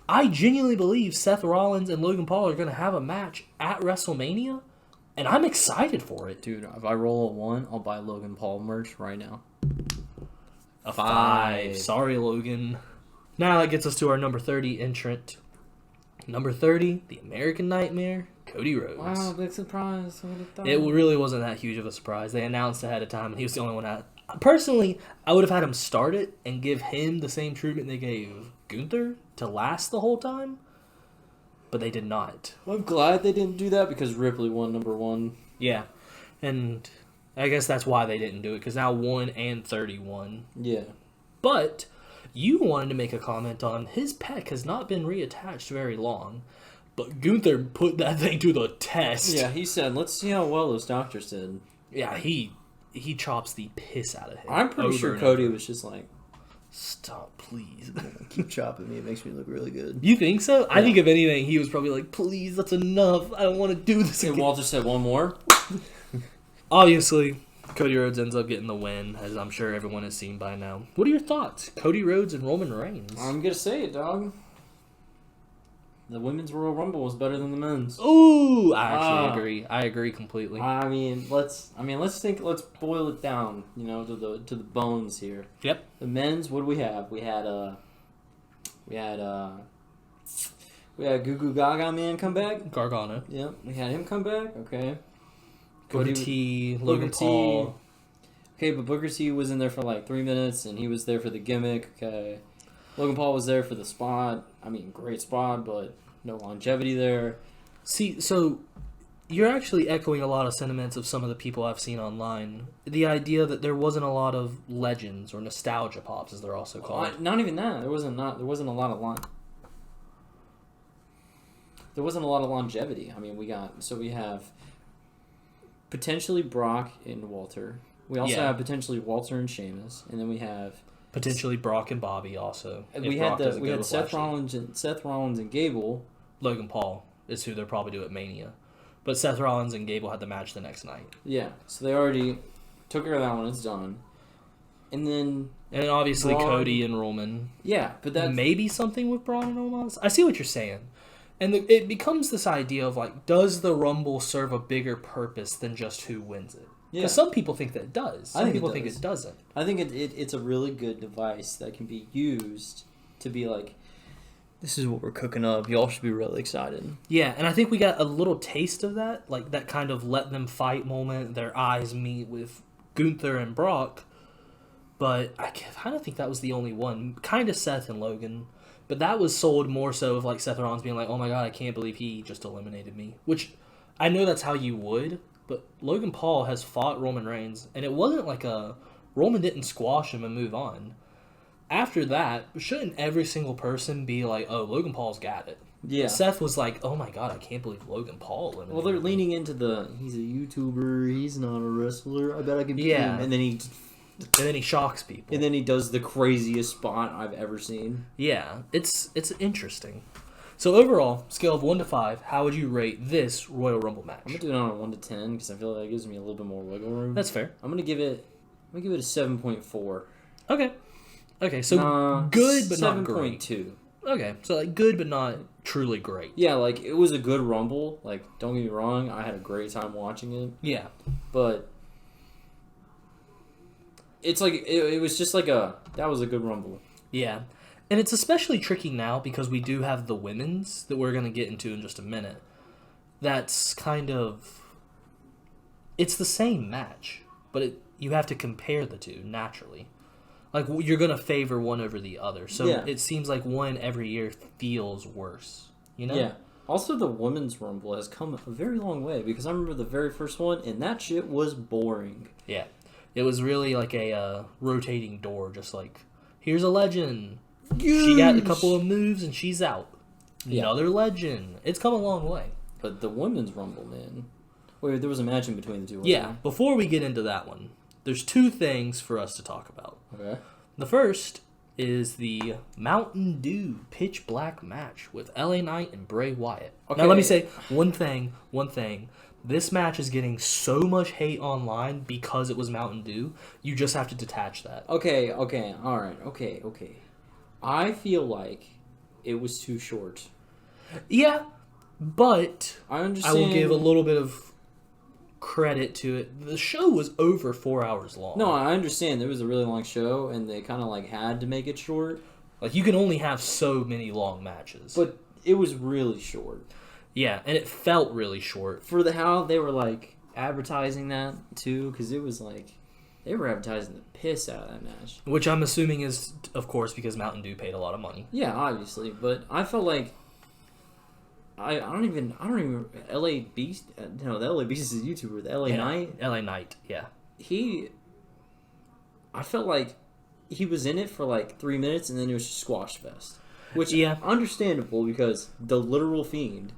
[SPEAKER 1] I genuinely believe Seth Rollins and Logan Paul are going to have a match at WrestleMania, and I'm excited for it.
[SPEAKER 2] Dude, if I roll a 1, I'll buy Logan Paul merch right now.
[SPEAKER 1] A 5. Sorry, Logan. Now that gets us to our number 30 entrant. Number 30, the American Nightmare, Cody Rhodes.
[SPEAKER 2] Wow, big surprise.
[SPEAKER 1] It really wasn't that huge of a surprise. They announced ahead of time, and he was the only one out. Personally, I would have had him start it and give him the same treatment they gave Gunther to last the whole time. but they did not.
[SPEAKER 2] Well, I'm glad they didn't do that because Ripley won number 1.
[SPEAKER 1] Yeah, and I guess that's why they didn't do it, because now 1 and 31.
[SPEAKER 2] Yeah.
[SPEAKER 1] But you wanted to make a comment on his pec has not been reattached very long, but Gunther put that thing to the test.
[SPEAKER 2] Yeah, he said, let's see how well those doctors did.
[SPEAKER 1] Yeah, he chops the piss out of him.
[SPEAKER 2] I'm pretty sure Cody was just like,
[SPEAKER 1] stop, please.
[SPEAKER 2] keep chopping me. It makes me look really good.
[SPEAKER 1] You think so? Yeah. I think if anything, he was probably like, please, that's enough. I don't want to do this again.
[SPEAKER 2] And Walter said, one more.
[SPEAKER 1] Obviously, Cody Rhodes ends up getting the win, as I'm sure everyone has seen by now. What are your thoughts? Cody Rhodes and Roman Reigns.
[SPEAKER 2] I'm going to say it, dog. The women's Royal Rumble was better than the men's.
[SPEAKER 1] Ooh, I actually agree. I agree completely.
[SPEAKER 2] I mean, let's boil it down, to the bones here.
[SPEAKER 1] Yep.
[SPEAKER 2] The men's, what do we have? We had Goo Goo Gaga man come back.
[SPEAKER 1] Gargano.
[SPEAKER 2] Yep, we had him come back. Okay.
[SPEAKER 1] Booker T, Logan Paul.
[SPEAKER 2] Okay, but Booker T was in there for like 3 minutes, and he was there for the gimmick. Okay. Logan Paul was there for the spot. I mean, great spot, but no longevity there.
[SPEAKER 1] See, so you're actually echoing a lot of sentiments of some of the people I've seen online. The idea that there wasn't a lot of legends or nostalgia pops, as they're also called.
[SPEAKER 2] Not even that. There wasn't a lot of longevity. I mean, we have potentially Brock and Walter. We also have potentially Walter and Sheamus, and then we have
[SPEAKER 1] potentially Brock and Bobby also.
[SPEAKER 2] We had Seth Rollins and Gable.
[SPEAKER 1] Logan Paul is who they'll probably do at Mania. But Seth Rollins and Gable had the match the next night.
[SPEAKER 2] Yeah, so they already took care of that one. It's done. And then
[SPEAKER 1] obviously Braun, Cody and Roman.
[SPEAKER 2] Yeah, but that
[SPEAKER 1] maybe something with Braun and Roman. I see what you're saying. And it becomes this idea of like, does the Rumble serve a bigger purpose than just who wins it? Because some people think that it does. Some people think it doesn't.
[SPEAKER 2] I think it's a really good device that can be used to be like, this is what we're cooking up. Y'all should be really excited.
[SPEAKER 1] Yeah, and I think we got a little taste of that, like that kind of let them fight moment. Their eyes meet with Gunther and Brock. But I kind of think that was the only one. Kind of Seth and Logan. But that was sold more so of like Seth Rollins being like, oh my god, I can't believe he just eliminated me. Which I know that's how you would. But Logan Paul has fought Roman Reigns, and it wasn't like Roman didn't squash him and move on. After that, shouldn't every single person be like, oh, Logan Paul's got it?
[SPEAKER 2] Yeah.
[SPEAKER 1] Seth was like, oh my god, I can't believe Logan Paul eliminated
[SPEAKER 2] Well, they're
[SPEAKER 1] him.
[SPEAKER 2] leaning into he's a YouTuber, he's not a wrestler, I bet I can beat him. And then he shocks people. And then he does the craziest spot I've ever seen.
[SPEAKER 1] Yeah, it's interesting. So overall, scale of 1 to 5, how would you rate this Royal Rumble match?
[SPEAKER 2] I'm gonna do it on a 1 to 10 because I feel like that gives me a little bit more wiggle room.
[SPEAKER 1] That's fair.
[SPEAKER 2] I'm gonna give it a 7.4.
[SPEAKER 1] Okay, so good but not great.
[SPEAKER 2] 7.2.
[SPEAKER 1] Okay, so like good but not truly great.
[SPEAKER 2] Yeah, like it was a good Rumble. Like, don't get me wrong, I had a great time watching it.
[SPEAKER 1] Yeah,
[SPEAKER 2] but it's like it was just like that was a good Rumble.
[SPEAKER 1] Yeah. And it's especially tricky now because we do have the women's that we're going to get into in just a minute. That's kind of... It's the same match, but you have to compare the two naturally. Like, you're going to favor one over the other. So It seems like one every year feels worse, you know?
[SPEAKER 2] Yeah. Also, the women's Rumble has come a very long way because I remember the very first one, and that shit was boring.
[SPEAKER 1] Yeah. It was really like a rotating door, just like, here's a legend. She got a couple of moves and she's out. Another legend. It's come a long way.
[SPEAKER 2] But the women's Rumble, man. Wait, there was a match in between the two.
[SPEAKER 1] Yeah, before we get into that one, there's 2 things for us to talk about.
[SPEAKER 2] Okay.
[SPEAKER 1] The first is the Mountain Dew Pitch Black match with LA Knight and Bray Wyatt. Okay. Now let me say one thing. This match is getting so much hate online because it was Mountain Dew. You just have to detach that.
[SPEAKER 2] Okay, alright, okay. I feel like it was too short.
[SPEAKER 1] Yeah, but
[SPEAKER 2] I understand.
[SPEAKER 1] I will give a little bit of credit to it. The show was over 4 hours long.
[SPEAKER 2] No, I understand. There was a really long show, and they kind of like had to make it short.
[SPEAKER 1] Like, you can only have so many long matches.
[SPEAKER 2] But it was really short.
[SPEAKER 1] Yeah, and it felt really short.
[SPEAKER 2] For how they were like advertising that too, because it was like they were advertising the piss out of that match.
[SPEAKER 1] Which I'm assuming is, of course, because Mountain Dew paid a lot of money.
[SPEAKER 2] Yeah, obviously. But I felt like I don't even LA Beast. No, the LA Beast is a YouTuber. The LA Knight.
[SPEAKER 1] LA Knight. Yeah.
[SPEAKER 2] I felt like he was in it for like 3 minutes and then it was just squash fest, which understandable because the literal Fiend.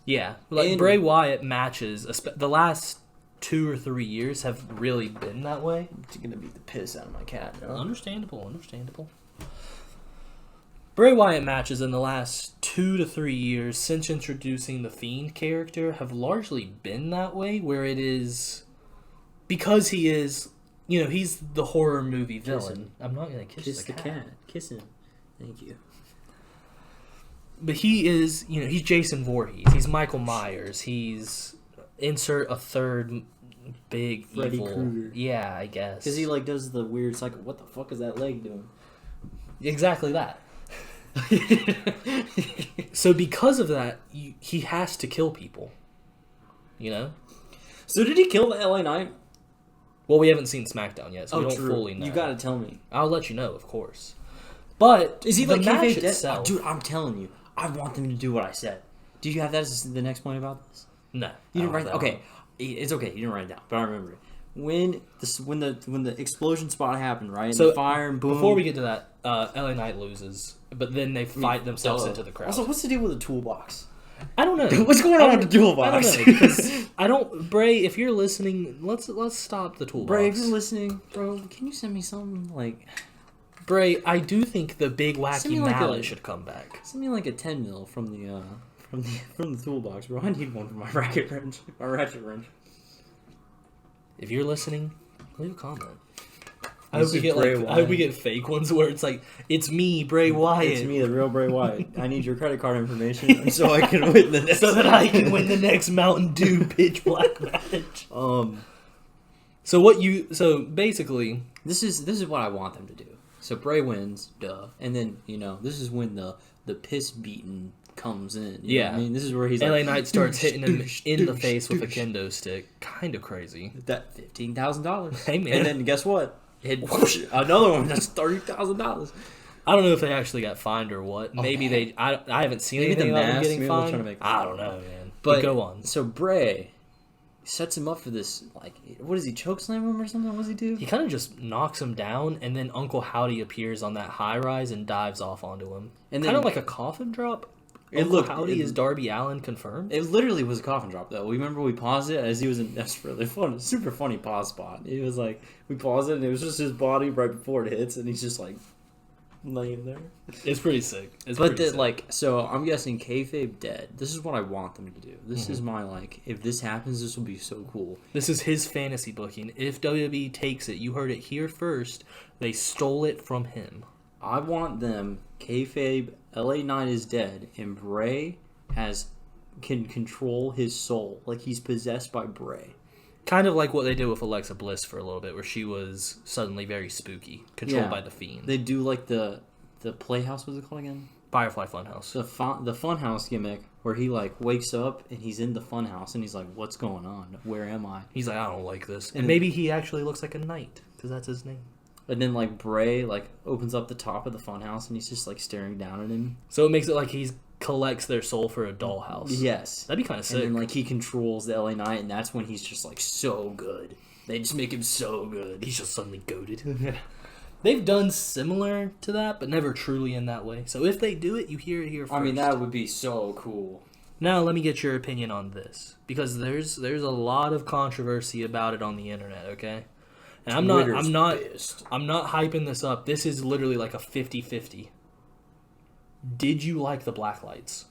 [SPEAKER 1] Yeah, like Bray Wyatt matches, the last 2 or 3 years have really been that way.
[SPEAKER 2] It's gonna beat the piss out of my cat. No?
[SPEAKER 1] Understandable. Bray Wyatt matches in the last 2 to 3 years since introducing the Fiend character have largely been that way, where it is because he is, he's the horror movie villain. I'm not gonna kiss the cat.
[SPEAKER 2] Kiss him. Thank you.
[SPEAKER 1] But he is, he's Jason Voorhees. He's Michael Myers. He's insert a third big
[SPEAKER 2] Freddy
[SPEAKER 1] evil.
[SPEAKER 2] Krueger.
[SPEAKER 1] Yeah, I guess.
[SPEAKER 2] Because he does the weird cycle. What the fuck is that leg doing?
[SPEAKER 1] Exactly that. So because of that, he has to kill people.
[SPEAKER 2] So did he kill the LA Knight?
[SPEAKER 1] Well, we haven't seen SmackDown yet, so we don't
[SPEAKER 2] true.
[SPEAKER 1] fully know.
[SPEAKER 2] You gotta tell me.
[SPEAKER 1] I'll let you know, of course. But
[SPEAKER 2] is he
[SPEAKER 1] the
[SPEAKER 2] like
[SPEAKER 1] match
[SPEAKER 2] dead?
[SPEAKER 1] itself?
[SPEAKER 2] Oh, dude, I'm telling you, I want them to do what I said. Do you have that as the next point about this?
[SPEAKER 1] No,
[SPEAKER 2] you didn't write. Okay, it's okay. You didn't write it down, but I remember it. When the explosion spot happened, right? And
[SPEAKER 1] so
[SPEAKER 2] the fire and boom.
[SPEAKER 1] Before we get to that, LA Knight loses, but then they fight themselves into the crowd.
[SPEAKER 2] Also, what's the deal with the toolbox?
[SPEAKER 1] I don't know.
[SPEAKER 2] What's going on with the toolbox?
[SPEAKER 1] I don't know, because Bray, if you're listening, let's stop the toolbox.
[SPEAKER 2] Bray, if you're listening, bro, can you send me something like?
[SPEAKER 1] Bray, I do think the big wacky mallet should come back.
[SPEAKER 2] Send me like a 10 mil from the toolbox, bro. I need one for my ratchet wrench.
[SPEAKER 1] If you're listening, leave a comment. I hope we get fake ones where it's like, it's me, Bray Wyatt.
[SPEAKER 2] It's me, the real Bray Wyatt. I need your credit card information so I can win the next.
[SPEAKER 1] So that I can win the next Mountain Dew pitch black match. So basically,
[SPEAKER 2] this is what I want them to do. So Bray wins, duh, and then this is when the piss beaten comes in. You know what I mean, this is where he's
[SPEAKER 1] LA Knight starts hitting him in the face with a kendo stick. Kind of crazy.
[SPEAKER 2] That $15,000.
[SPEAKER 1] Hey man,
[SPEAKER 2] and then guess what? Another one that's $30,000.
[SPEAKER 1] I don't know if they actually got fined or what. Maybe I haven't seen anything about them getting fined. I don't know, man. But go on.
[SPEAKER 2] So Bray sets him up for this, what does he, chokeslam him or something? What does he do?
[SPEAKER 1] He kind of just knocks him down, and then Uncle Howdy appears on that high rise and dives off onto him. And kind of like a coffin drop. Howdy is Darby Allin confirmed?
[SPEAKER 2] It literally was a coffin drop, though. We remember we paused it as he was in. That's really fun. Super funny pause spot. It was like, we paused it and it was just his body right before it hits, and he's just like laying there.
[SPEAKER 1] It's pretty sick.
[SPEAKER 2] So I'm guessing kayfabe dead. This is what I want them to do. This is my if this happens, this will be so cool.
[SPEAKER 1] This is his fantasy booking. If WWE takes it, you heard it here first. They stole it from him.
[SPEAKER 2] I want them kayfabe. LA Knight is dead, and Bray can control his soul, like he's possessed by Bray.
[SPEAKER 1] Kind of like what they did with Alexa Bliss for a little bit, where she was suddenly very spooky, controlled by the Fiend.
[SPEAKER 2] They do like the Playhouse. What's it called again?
[SPEAKER 1] Firefly Funhouse.
[SPEAKER 2] The Funhouse gimmick, where he wakes up and he's in the Funhouse, and he's like, "What's going on? Where am I?"
[SPEAKER 1] He's like, "I don't like this," and maybe he actually looks like a knight because that's his name.
[SPEAKER 2] And then Bray opens up the top of the funhouse and he's just staring down at him.
[SPEAKER 1] So it makes it like he collects their soul for a dollhouse.
[SPEAKER 2] Yes.
[SPEAKER 1] That'd be kind of sick.
[SPEAKER 2] And then he controls the LA Knight, and that's when he's just so good. They just make him so good.
[SPEAKER 1] He's just suddenly goated. They've done similar to that, but never truly in that way. So if they do it, you hear it here first.
[SPEAKER 2] I mean, that would be so cool.
[SPEAKER 1] Now let me get your opinion on this, because there's a lot of controversy about it on the internet, okay? And I'm not hyping this up. This is literally like a 50-50. Did you like the black lights?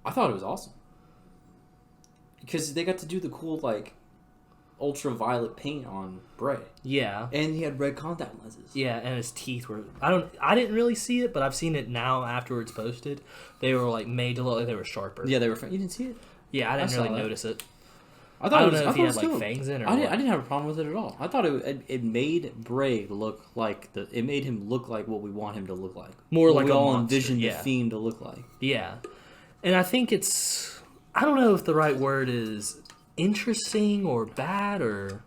[SPEAKER 2] I thought it was awesome. Because they got to do the cool ultraviolet paint on Bray.
[SPEAKER 1] Yeah.
[SPEAKER 2] And he had red contact lenses.
[SPEAKER 1] Yeah, and his teeth were I didn't really see it, but I've seen it now after it's posted. They were made to look like they were sharper.
[SPEAKER 2] Yeah, they were. You didn't see it?
[SPEAKER 1] Yeah, I didn't really notice it.
[SPEAKER 2] I don't know
[SPEAKER 1] if he had fangs in it or
[SPEAKER 2] I didn't have a problem with it at all. I thought it made Bray look like it made him look like what we want him to look like.
[SPEAKER 1] More like
[SPEAKER 2] we all
[SPEAKER 1] monster,
[SPEAKER 2] envisioned the Fiend to look like.
[SPEAKER 1] Yeah. And I think I don't know if the right word is interesting or bad or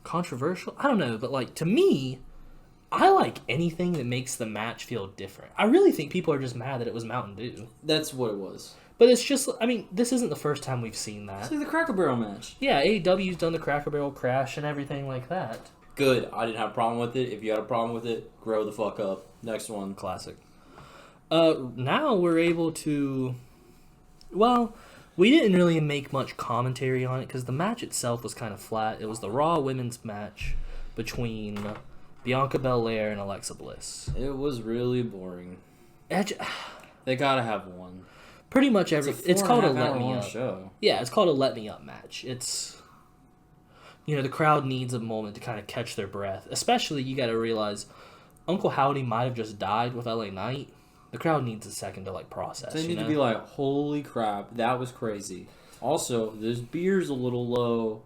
[SPEAKER 1] controversial. I don't know, but to me, I like anything that makes the match feel different. I really think people are just mad that it was Mountain Dew.
[SPEAKER 2] That's what it was.
[SPEAKER 1] But it's just, I mean, this isn't the first time we've seen that.
[SPEAKER 2] It's like the Cracker Barrel match.
[SPEAKER 1] Yeah, AEW's done the Cracker Barrel crash and everything like that.
[SPEAKER 2] Good. I didn't have a problem with it. If you had a problem with it, grow the fuck up. Next one.
[SPEAKER 1] Classic. Now we're able to... Well, we didn't really make much commentary on it because the match itself was kind of flat. It was the Raw Women's match between Bianca Belair and Alexa Bliss.
[SPEAKER 2] It was really boring. They gotta have one.
[SPEAKER 1] Pretty much every... It's called a Let Me Up.
[SPEAKER 2] Show.
[SPEAKER 1] Yeah, it's called a Let Me Up match. It's... You know, the crowd needs a moment to kind of catch their breath. Especially, you gotta realize, Uncle Howdy might have just died with LA Knight. The crowd needs a second to, like, process,
[SPEAKER 2] They need to be like, holy crap, that was crazy. Also, this beer's a little low.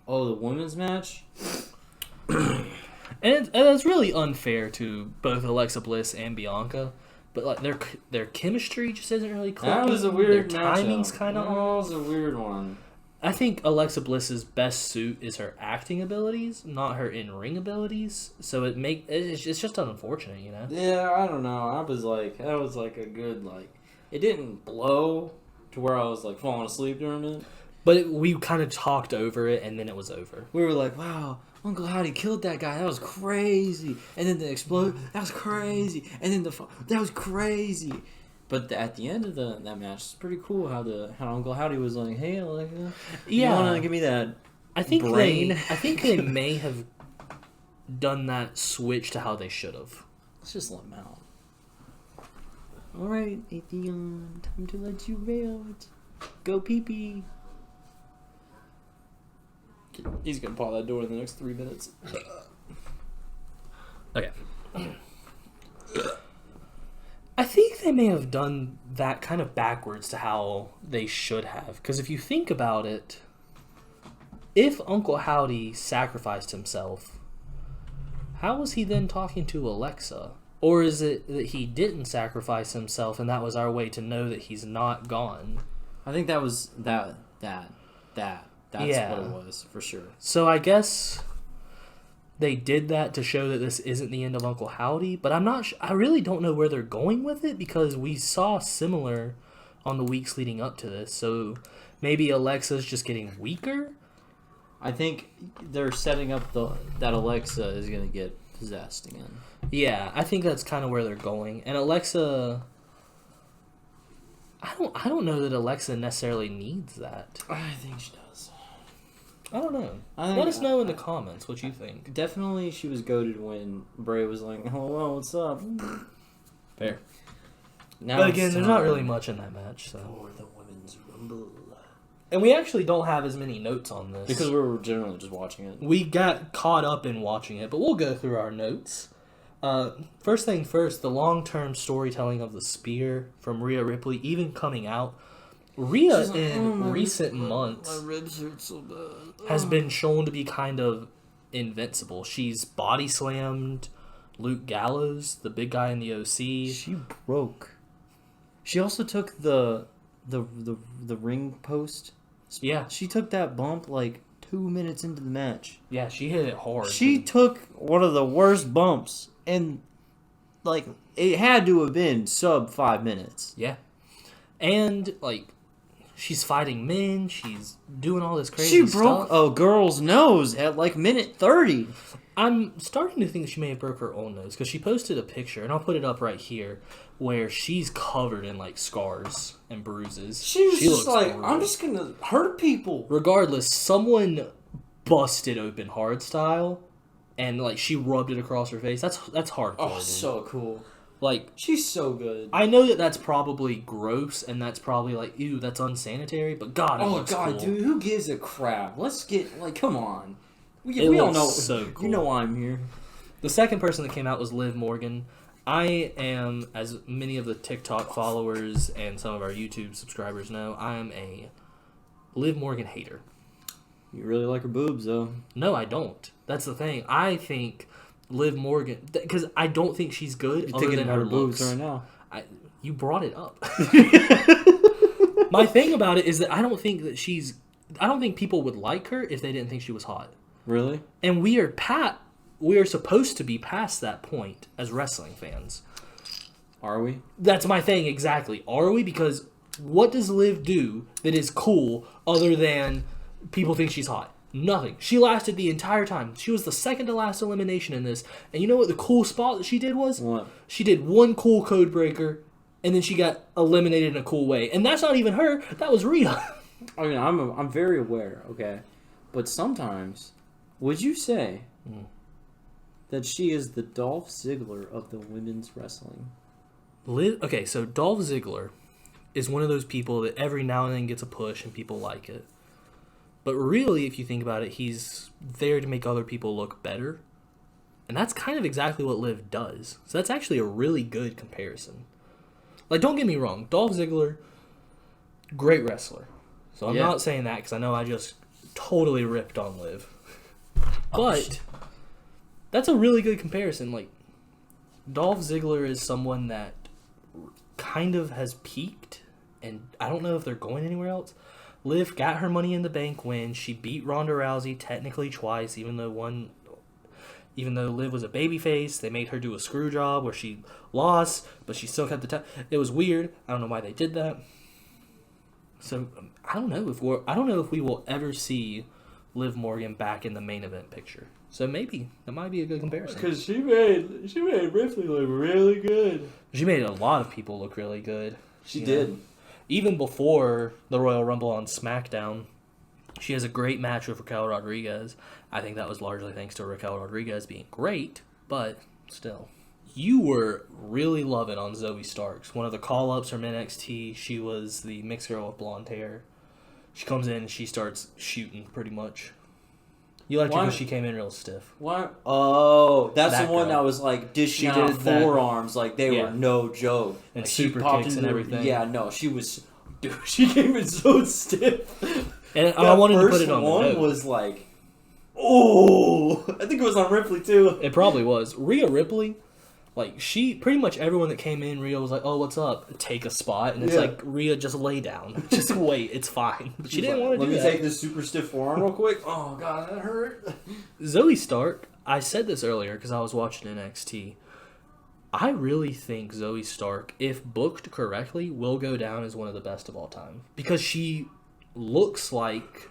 [SPEAKER 2] Oh, the women's match?
[SPEAKER 1] And it's really unfair to both Alexa Bliss and Bianca. But, like, their chemistry just isn't really clicking.
[SPEAKER 2] That was a weird
[SPEAKER 1] Their timing's kind of
[SPEAKER 2] off. That was a weird one.
[SPEAKER 1] I think Alexa Bliss's best suit is her acting abilities, not her in-ring abilities. So it's just unfortunate, you know?
[SPEAKER 2] Yeah, I don't know. That was like a good, like... It didn't blow to where I was, like, falling asleep during it.
[SPEAKER 1] But we kind of talked over it, and then it was over.
[SPEAKER 2] We were like, wow, Uncle Howdy killed that guy. That was crazy. And then the explode. That was crazy. And then that was crazy. But at the end of that match, it's pretty cool how Uncle Howdy was like, hey, like, you want to give me that brain?
[SPEAKER 1] I think they may have done that switch to how they should have.
[SPEAKER 2] Let's just let him out. All right, Atheon, time to let you out. Go pee-pee. He's going to paw that door in the next 3 minutes.
[SPEAKER 1] Okay. I think they may have done that kind of backwards to how they should have. Because if you think about it, if Uncle Howdy sacrificed himself, how was he then talking to Alexa? Or is it that he didn't sacrifice himself and that was our way to know that he's not gone?
[SPEAKER 2] I think that was That's what it was, for sure.
[SPEAKER 1] So I guess they did that to show that this isn't the end of Uncle Howdy, but I really don't know where they're going with it because we saw similar on the weeks leading up to this. So maybe Alexa's just getting weaker?
[SPEAKER 2] I think they're setting up that Alexa is going to get possessed again.
[SPEAKER 1] Yeah, I think that's kind of where they're going. And Alexa, I don't know that Alexa necessarily needs that.
[SPEAKER 2] I think she does.
[SPEAKER 1] I don't know. Let us know in the comments what you think.
[SPEAKER 2] Definitely she was goated when Bray was like, hello, what's up?
[SPEAKER 1] Fair.
[SPEAKER 2] Now
[SPEAKER 1] But again, there's not really much in that match. So.
[SPEAKER 2] For the Women's Rumble.
[SPEAKER 1] And we actually don't have as many notes on this.
[SPEAKER 2] Because we were generally just watching it.
[SPEAKER 1] We got caught up in watching it, but we'll go through our notes. First thing first, the long-term storytelling of the spear from Rhea Ripley even coming out. Rhea, like, in recent months,
[SPEAKER 2] my ribs hurt so bad.
[SPEAKER 1] Has been shown to be kind of invincible. She's body slammed Luke Gallows, the big guy in the OC.
[SPEAKER 2] She broke. She also took the ring post.
[SPEAKER 1] Yeah.
[SPEAKER 2] She took that bump like 2 minutes into the match.
[SPEAKER 1] Yeah, she hit it hard.
[SPEAKER 2] She took one of the worst bumps, and like it had to have been sub 5 minutes.
[SPEAKER 1] Yeah. And like she's fighting men, she's doing all this crazy stuff.
[SPEAKER 2] She broke a girl's nose at like minute 30.
[SPEAKER 1] I'm starting to think she may have broke her own nose because she posted a picture, and I'll put it up right here, where she's covered in like scars and bruises.
[SPEAKER 2] She was just like,
[SPEAKER 1] brutal.
[SPEAKER 2] I'm just gonna hurt people.
[SPEAKER 1] Regardless, someone busted open hard style, and like she rubbed it across her face. That's hardcore.
[SPEAKER 2] Oh,
[SPEAKER 1] dude.
[SPEAKER 2] so cool.
[SPEAKER 1] Like,
[SPEAKER 2] she's so good.
[SPEAKER 1] I know that's probably gross, and that's probably like, ew, that's unsanitary. But God, it looks cool.
[SPEAKER 2] Dude, who gives a crap? Let's get like, come on.
[SPEAKER 1] We all know. So cool.
[SPEAKER 2] You know why I'm here.
[SPEAKER 1] The second person that came out was Liv Morgan. I am, as many of the TikTok followers and some of our YouTube subscribers know, I am a Liv Morgan hater.
[SPEAKER 2] You really like her boobs, though.
[SPEAKER 1] No, I don't. That's the thing. I think Liv Morgan, because I don't think she's good.
[SPEAKER 2] You're thinking about her boobs right now.
[SPEAKER 1] You brought it up. My thing about it is that I don't think people would like her if they didn't think she was hot.
[SPEAKER 2] Really?
[SPEAKER 1] And we are Pat we are supposed to be past that point as wrestling fans.
[SPEAKER 2] Are we?
[SPEAKER 1] That's my thing, exactly. Are we? Because what does Liv do that is cool other than people think she's hot? Nothing. She lasted the entire time. She was the second to last elimination in this. And you know what the cool spot that she did was?
[SPEAKER 2] What?
[SPEAKER 1] She did one cool code breaker, and then she got eliminated in a cool way. And that's not even her. That was Rhea.
[SPEAKER 2] I mean, I'm very aware, okay? But sometimes, would you say that she is the Dolph Ziggler of the women's wrestling?
[SPEAKER 1] Okay, so Dolph Ziggler is one of those people that every now and then gets a push and people like it. But really, if you think about it, he's there to make other people look better. And that's kind of exactly what Liv does. So that's actually a really good comparison. Like, don't get me wrong. Dolph Ziggler, great wrestler. So I'm not saying that because I know I just totally ripped on Liv. But that's a really good comparison. Like, Dolph Ziggler is someone that kind of has peaked. And I don't know if they're going anywhere else. Liv got her Money in the Bank win. She beat Ronda Rousey technically twice, even though Liv was a babyface. They made her do a screw job where she lost, but she still kept the title. It was weird. I don't know why they did that. So I don't know if we will ever see Liv Morgan back in the main event picture. So maybe that might be a good comparison.
[SPEAKER 2] Because she made Ripley look really good.
[SPEAKER 1] She made a lot of people look really good.
[SPEAKER 2] She did.
[SPEAKER 1] Even before the Royal Rumble on SmackDown, she has a great match with Raquel Rodriguez. I think that was largely thanks to Raquel Rodriguez being great, but still. You were really loving on Zoe Starks. One of the call-ups from NXT, she was the mixed girl with blonde hair. She comes in and she starts shooting pretty much. You liked her because she came in real stiff.
[SPEAKER 2] What? Oh, that's
[SPEAKER 1] That
[SPEAKER 2] the one
[SPEAKER 1] girl.
[SPEAKER 2] that was like dishing
[SPEAKER 1] She
[SPEAKER 2] out
[SPEAKER 1] did that.
[SPEAKER 2] forearms like they were no joke.
[SPEAKER 1] And
[SPEAKER 2] like
[SPEAKER 1] super
[SPEAKER 2] popped
[SPEAKER 1] kicks
[SPEAKER 2] into
[SPEAKER 1] and
[SPEAKER 2] the-
[SPEAKER 1] everything.
[SPEAKER 2] Yeah, no, she was... Dude, she came in so stiff.
[SPEAKER 1] And I wanted to put it on the
[SPEAKER 2] one
[SPEAKER 1] note.
[SPEAKER 2] was like... Oh! I think it was on Ripley, too.
[SPEAKER 1] It probably was. Rhea Ripley, like, she, pretty much everyone that came in, Rhea was like, oh, what's up? Take a spot. And it's like, Rhea, just lay down. Just wait. It's fine. But she didn't want to do that.
[SPEAKER 2] Let me take this super stiff forearm real quick. Oh, God, that hurt.
[SPEAKER 1] Zoe Stark, I said this earlier because I was watching NXT. I really think Zoe Stark, if booked correctly, will go down as one of the best of all time. Because she looks like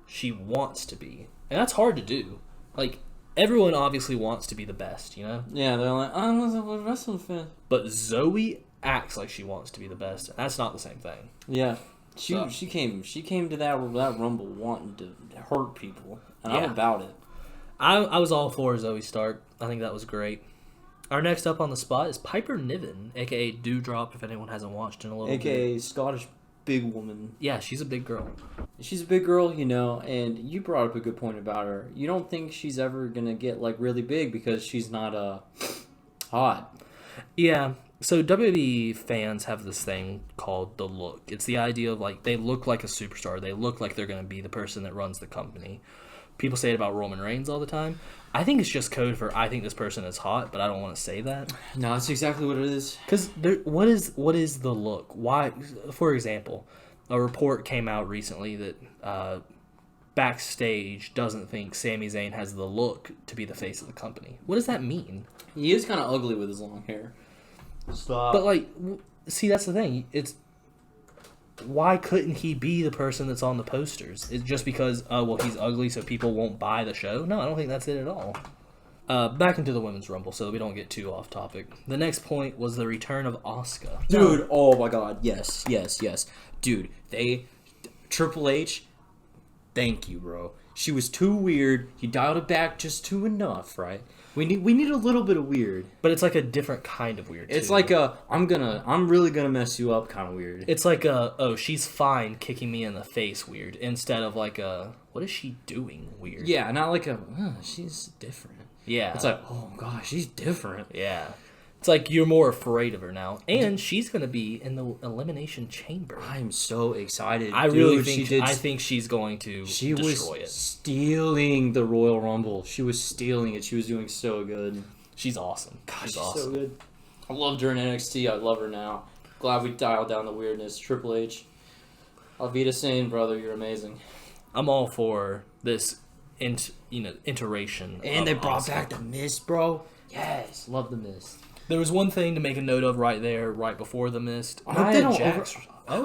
[SPEAKER 1] she wants to be. And that's hard to do. Like, everyone obviously wants to be the best, you know?
[SPEAKER 2] Yeah, they're like, I'm a wrestling fan.
[SPEAKER 1] But Zoe acts like she wants to be the best. And that's not the same thing.
[SPEAKER 2] Yeah. She came to that Rumble wanting to hurt people. And I'm about it.
[SPEAKER 1] I was all for Zoe Stark. I think that was great. Our next up on the spot is Piper Niven, a.k.a. Dewdrop, if anyone hasn't watched in a little bit.
[SPEAKER 2] A.k.a. Scottish big woman.
[SPEAKER 1] Yeah, she's a big girl.
[SPEAKER 2] She's a big girl, you know, and you brought up a good point about her. You don't think she's ever going to get, like, really big because she's not hot.
[SPEAKER 1] Yeah, so WWE fans have this thing called the look. It's the idea of, like, they look like a superstar. They look like they're going to be the person that runs the company. People say it about Roman Reigns all the time. I think it's just code for I think this person is hot, but I don't want to say that.
[SPEAKER 2] No, that's exactly what it is.
[SPEAKER 1] Because what is the look? Why? For example, a report came out recently that backstage doesn't think Sami Zayn has the look to be the face of the company. What does that mean?
[SPEAKER 2] He is kind of ugly with his long hair. Stop.
[SPEAKER 1] But like, see, that's the thing. It's why couldn't he be the person that's on the posters? It's just because, he's ugly, so people won't buy the show? No, I don't think that's it at all. Back into the Women's Rumble, so that we don't get too off topic. The next point was the return of Asuka.
[SPEAKER 2] Dude, oh my god, yes. Dude, Triple H, thank you, bro. She was too weird. He dialed it back just too enough, right? We need a little bit of weird.
[SPEAKER 1] But it's like a different kind of weird,
[SPEAKER 2] It's
[SPEAKER 1] too.
[SPEAKER 2] like I'm really gonna mess you up kind of weird.
[SPEAKER 1] It's like she's fine kicking me in the face weird, instead of like what is she doing weird?
[SPEAKER 2] Yeah, not like she's different.
[SPEAKER 1] Yeah.
[SPEAKER 2] It's like, oh gosh, she's different.
[SPEAKER 1] Yeah. It's like you're more afraid of her now. And she's going to be in the Elimination Chamber.
[SPEAKER 2] I'm so excited.
[SPEAKER 1] I think she's going to destroy it.
[SPEAKER 2] Stealing the Royal Rumble. She was stealing it. She was doing so good.
[SPEAKER 1] She's awesome.
[SPEAKER 2] She's awesome. So good. I loved her in NXT. I love her now. Glad we dialed down the weirdness. Triple H. Alvita Sane, brother, you're amazing.
[SPEAKER 1] I'm all for this iteration.
[SPEAKER 2] And they brought
[SPEAKER 1] Asuka.
[SPEAKER 2] back the Mist, bro. Yes, love the Mist.
[SPEAKER 1] There was one thing to make a note of right there, right before the Mist.
[SPEAKER 2] I hope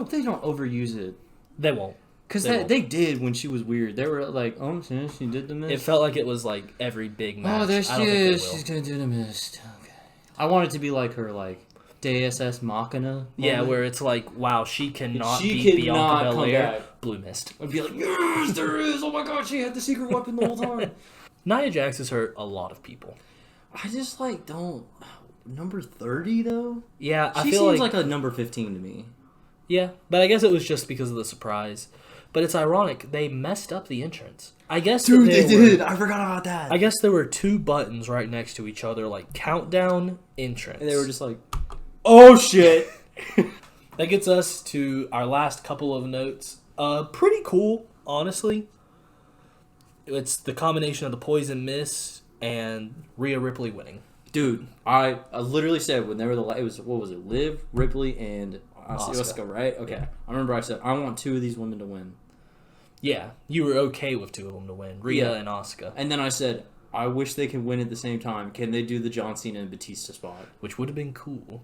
[SPEAKER 2] they don't overuse it.
[SPEAKER 1] They won't.
[SPEAKER 2] Because they did when she was weird. They were like, oh, she did the Mist.
[SPEAKER 1] It felt like it was like every big match.
[SPEAKER 2] Oh, there she is. She's going to do the Mist. Okay. I want it to be like her, like, Deus Ex Machina moment.
[SPEAKER 1] Yeah, where it's like, wow, she cannot beat Bianca Belair. Blue Mist.
[SPEAKER 2] I'd be like, yes, there is. Oh my god, she had the secret weapon the whole time.
[SPEAKER 1] Nia Jax has hurt a lot of people.
[SPEAKER 2] I just, like, don't... Number 30, though?
[SPEAKER 1] Yeah, I
[SPEAKER 2] she
[SPEAKER 1] feel
[SPEAKER 2] seems like a number 15 to me.
[SPEAKER 1] Yeah, but I guess it was just because of the surprise. But it's ironic, they messed up the entrance. I guess
[SPEAKER 2] Dude, they did. I forgot about that.
[SPEAKER 1] I guess there were two buttons right next to each other, like countdown, entrance.
[SPEAKER 2] And they were just like, oh shit.
[SPEAKER 1] That gets us to our last couple of notes. Pretty cool, honestly. It's the combination of the Poison Mist and Rhea Ripley winning.
[SPEAKER 2] Dude, I literally said when they were it was, what was it, Liv, Ripley, and Asuka, right? Okay. Yeah. I remember I said, I want two of these women to win.
[SPEAKER 1] Yeah, you were okay with two of them to win, Rhea and Asuka.
[SPEAKER 2] And then I said, I wish they could win at the same time. Can they do the John Cena and Batista spot?
[SPEAKER 1] Which would have been cool.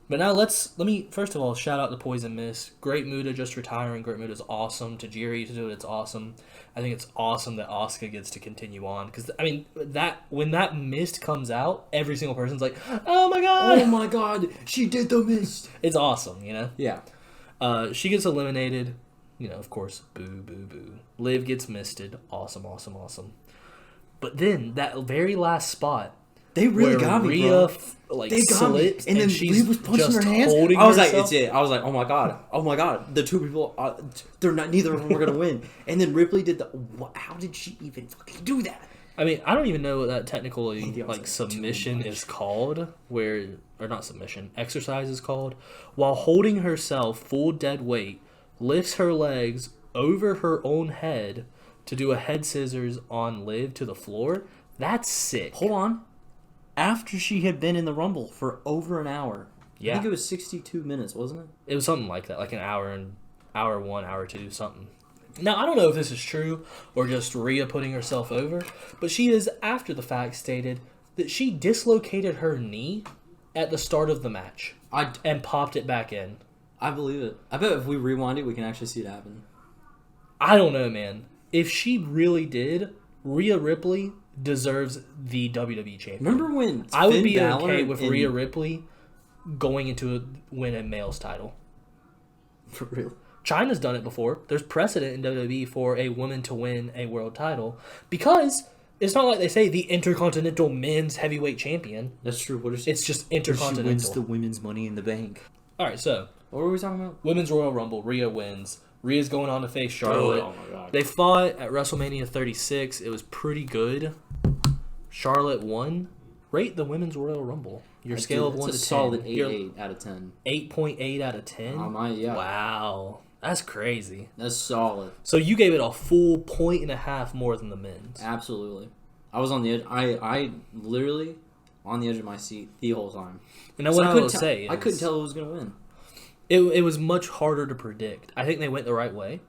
[SPEAKER 1] But now let me first of all shout out to Poison Mist. Great Muta just retiring. Great Muta is awesome. Tajiri to do it, it's awesome. I think it's awesome that Asuka gets to continue on because I mean when that mist comes out, every single person's like, oh my god,
[SPEAKER 2] she did the Mist.
[SPEAKER 1] It's awesome, you know.
[SPEAKER 2] Yeah.
[SPEAKER 1] She gets eliminated. You know, of course, boo, boo, boo. Liv gets misted. Awesome, awesome, awesome. But then that very last spot.
[SPEAKER 2] They really got me, bro.
[SPEAKER 1] They slipped,
[SPEAKER 2] and then
[SPEAKER 1] she's
[SPEAKER 2] was punching
[SPEAKER 1] just
[SPEAKER 2] her hands.
[SPEAKER 1] holding
[SPEAKER 2] I was
[SPEAKER 1] herself.
[SPEAKER 2] like, it's it. I was like, oh my god, the two people, they're not. Neither of them were gonna win. And then Ripley did how did she even fucking do that?
[SPEAKER 1] I mean, I don't even know what that technically submission is called, or not submission, exercise is called. While holding herself full dead weight, lifts her legs over her own head to do a head scissors on Liv to the floor. That's sick.
[SPEAKER 2] Hold on. After she had been in the Rumble for over an hour.
[SPEAKER 1] Yeah.
[SPEAKER 2] I think it was 62 minutes, wasn't it?
[SPEAKER 1] It was something like that, like an hour and hour 1, hour 2, something. Now, I don't know if this is true or just Rhea putting herself over, but she has, after the fact, stated that she dislocated her knee at the start of the match and popped it back in.
[SPEAKER 2] I believe it. I bet if we rewind it, we can actually see it happen.
[SPEAKER 1] I don't know, man. If she really did, Rhea Ripley deserves the WWE champion.
[SPEAKER 2] Remember when
[SPEAKER 1] I would be okay with Rhea Ripley going into win a male's title.
[SPEAKER 2] For real?
[SPEAKER 1] China's done it before. There's precedent in WWE for a woman to win a world title because it's not like they say the Intercontinental Men's Heavyweight Champion.
[SPEAKER 2] That's true. What is she?
[SPEAKER 1] It's just Intercontinental.
[SPEAKER 2] She wins the women's Money in the Bank.
[SPEAKER 1] All right, so
[SPEAKER 2] what were we talking about?
[SPEAKER 1] Women's Royal Rumble. Rhea wins. Rhea's going on to face Charlotte.
[SPEAKER 2] Oh my god.
[SPEAKER 1] They fought at WrestleMania 36. It was pretty good. Charlotte won. Rate the Women's Royal Rumble. Your scale of 1 to 10.
[SPEAKER 2] It's a solid 8 out of 10.
[SPEAKER 1] 8.8 out of 10?
[SPEAKER 2] Yeah.
[SPEAKER 1] Wow. That's crazy.
[SPEAKER 2] That's solid.
[SPEAKER 1] So you gave it a full 1.5 more than the men's.
[SPEAKER 2] Absolutely. I was on the edge. I literally on the edge of my seat the whole time.
[SPEAKER 1] And what I will say is,
[SPEAKER 2] I couldn't tell who was going to win.
[SPEAKER 1] It was much harder to predict. I think they went the right way.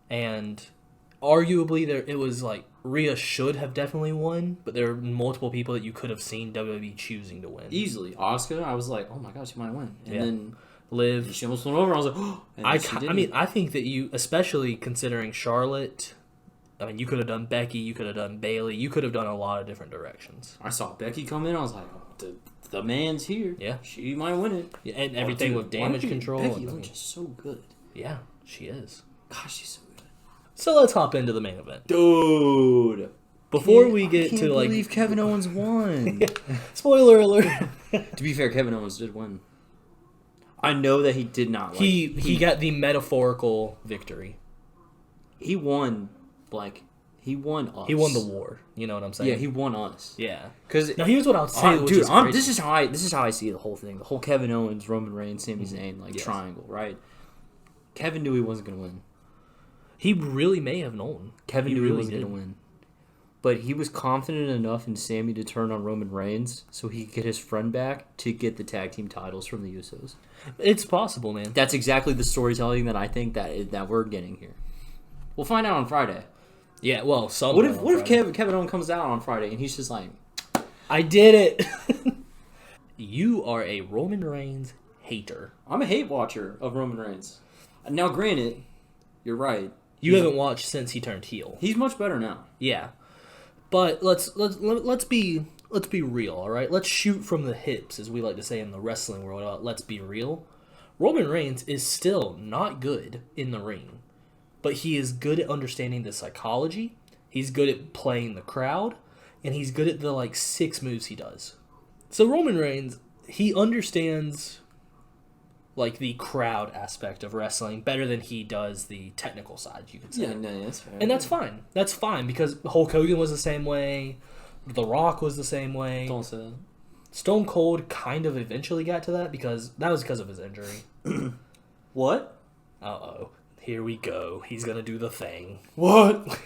[SPEAKER 1] And arguably, it was like Rhea should have definitely won, but there are multiple people that you could have seen WWE choosing to win.
[SPEAKER 2] Easily. Asuka, I was like, oh my god, she might win. And then
[SPEAKER 1] Liv.
[SPEAKER 2] She almost went over. I was like, oh.
[SPEAKER 1] I think that you, especially considering Charlotte, I mean, you could have done Becky, you could have done Bayley, you could have done a lot of different directions.
[SPEAKER 2] I saw Becky come in, I was like, the man's here.
[SPEAKER 1] Yeah.
[SPEAKER 2] She might win it.
[SPEAKER 1] Yeah, and everything with damage control.
[SPEAKER 2] Becky Lynch is so good.
[SPEAKER 1] Yeah, she is.
[SPEAKER 2] Gosh, she's so good.
[SPEAKER 1] So let's hop into the main event.
[SPEAKER 2] Dude.
[SPEAKER 1] Before we get to
[SPEAKER 2] I can't believe Kevin Owens won.
[SPEAKER 1] Spoiler alert.
[SPEAKER 2] To be fair, Kevin Owens did win. I know that he did not.
[SPEAKER 1] He got the metaphorical victory.
[SPEAKER 2] He won, he won us.
[SPEAKER 1] He won the war. You know what I'm saying?
[SPEAKER 2] Yeah, he won us.
[SPEAKER 1] Yeah.
[SPEAKER 2] Now
[SPEAKER 1] here's what I would say,
[SPEAKER 2] dude. This is how I see the whole thing. The whole Kevin Owens, Roman Reigns, Sami Zayn triangle, right? Kevin knew he wasn't gonna win.
[SPEAKER 1] He really may have known.
[SPEAKER 2] Kevin knew he wasn't gonna win. But he was confident enough in Sami to turn on Roman Reigns so he could get his friend back to get the tag team titles from the Usos.
[SPEAKER 1] It's possible, man.
[SPEAKER 2] That's exactly the storytelling that I think that we're getting here. We'll find out on Friday.
[SPEAKER 1] Yeah, well, some.
[SPEAKER 2] What if Kevin Owens comes out on Friday and he's just like,
[SPEAKER 1] I did it. You are a Roman Reigns hater.
[SPEAKER 2] I'm a hate watcher of Roman Reigns. Now, granted, you're right.
[SPEAKER 1] You haven't watched since he turned heel.
[SPEAKER 2] He's much better now.
[SPEAKER 1] Yeah, but let's be real, all right? Let's shoot from the hips, as we like to say in the wrestling world. Let's be real. Roman Reigns is still not good in the ring, but he is good at understanding the psychology. He's good at playing the crowd, and he's good at the 6 moves he does. So Roman Reigns, he understands the crowd aspect of wrestling better than he does the technical side, you could say.
[SPEAKER 2] Yeah, no, that's fair.
[SPEAKER 1] And that's fine. That's fine because Hulk Hogan was the same way. The Rock was the same way.
[SPEAKER 2] Don't say that.
[SPEAKER 1] Stone Cold kind of eventually got to that because of his injury.
[SPEAKER 2] What?
[SPEAKER 1] Uh-oh. Here we go. He's going to do the thing.
[SPEAKER 2] What?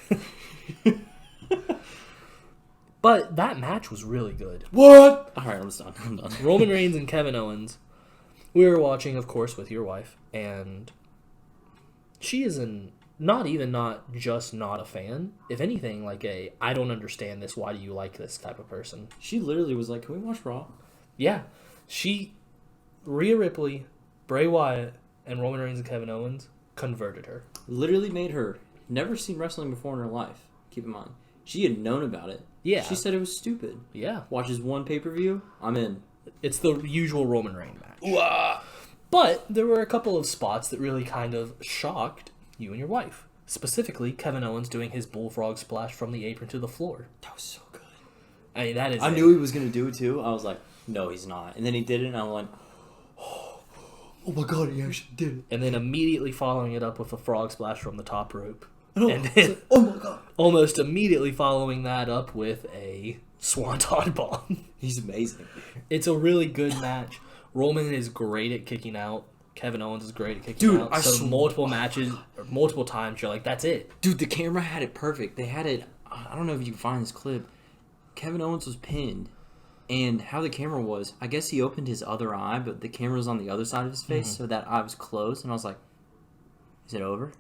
[SPEAKER 1] But that match was really good.
[SPEAKER 2] What? All right, I'm done.
[SPEAKER 1] Roman Reigns and Kevin Owens. We were watching, of course, with your wife, and she is not just not a fan. If anything, I don't understand this. Why do you like this type of person?
[SPEAKER 2] She literally was like, "Can we watch Raw?"
[SPEAKER 1] Yeah. Rhea Ripley, Bray Wyatt, and Roman Reigns and Kevin Owens converted her.
[SPEAKER 2] Literally made her never seen wrestling before in her life. Keep in mind. She had known about it.
[SPEAKER 1] Yeah.
[SPEAKER 2] She said it was stupid.
[SPEAKER 1] Yeah.
[SPEAKER 2] Watches one pay-per-view, I'm in.
[SPEAKER 1] It's the usual Roman Reigns match. Ooh-ah. But there were a couple of spots that really kind of shocked you and your wife. Specifically, Kevin Owens doing his bullfrog splash from the apron to the floor.
[SPEAKER 2] That was so good.
[SPEAKER 1] I mean, that is...
[SPEAKER 2] I knew he was going to do it too. I was like, no, he's not. And then he did it, and I went, oh my God, he actually did it.
[SPEAKER 1] And then immediately following it up with a frog splash from the top rope. And then,
[SPEAKER 2] like, oh my God.
[SPEAKER 1] Almost immediately following that up with a swanton bomb.
[SPEAKER 2] He's amazing.
[SPEAKER 1] It's a really good match. Roman is great at kicking out. Kevin Owens is great at kicking out. So multiple matches, multiple times, you're like, that's it.
[SPEAKER 2] Dude, the camera had it perfect. They had it, I don't know if you can find this clip. Kevin Owens was pinned. And how the camera was, I guess he opened his other eye, but the camera was on the other side of his face, so that eye was closed. And I was like, is it over?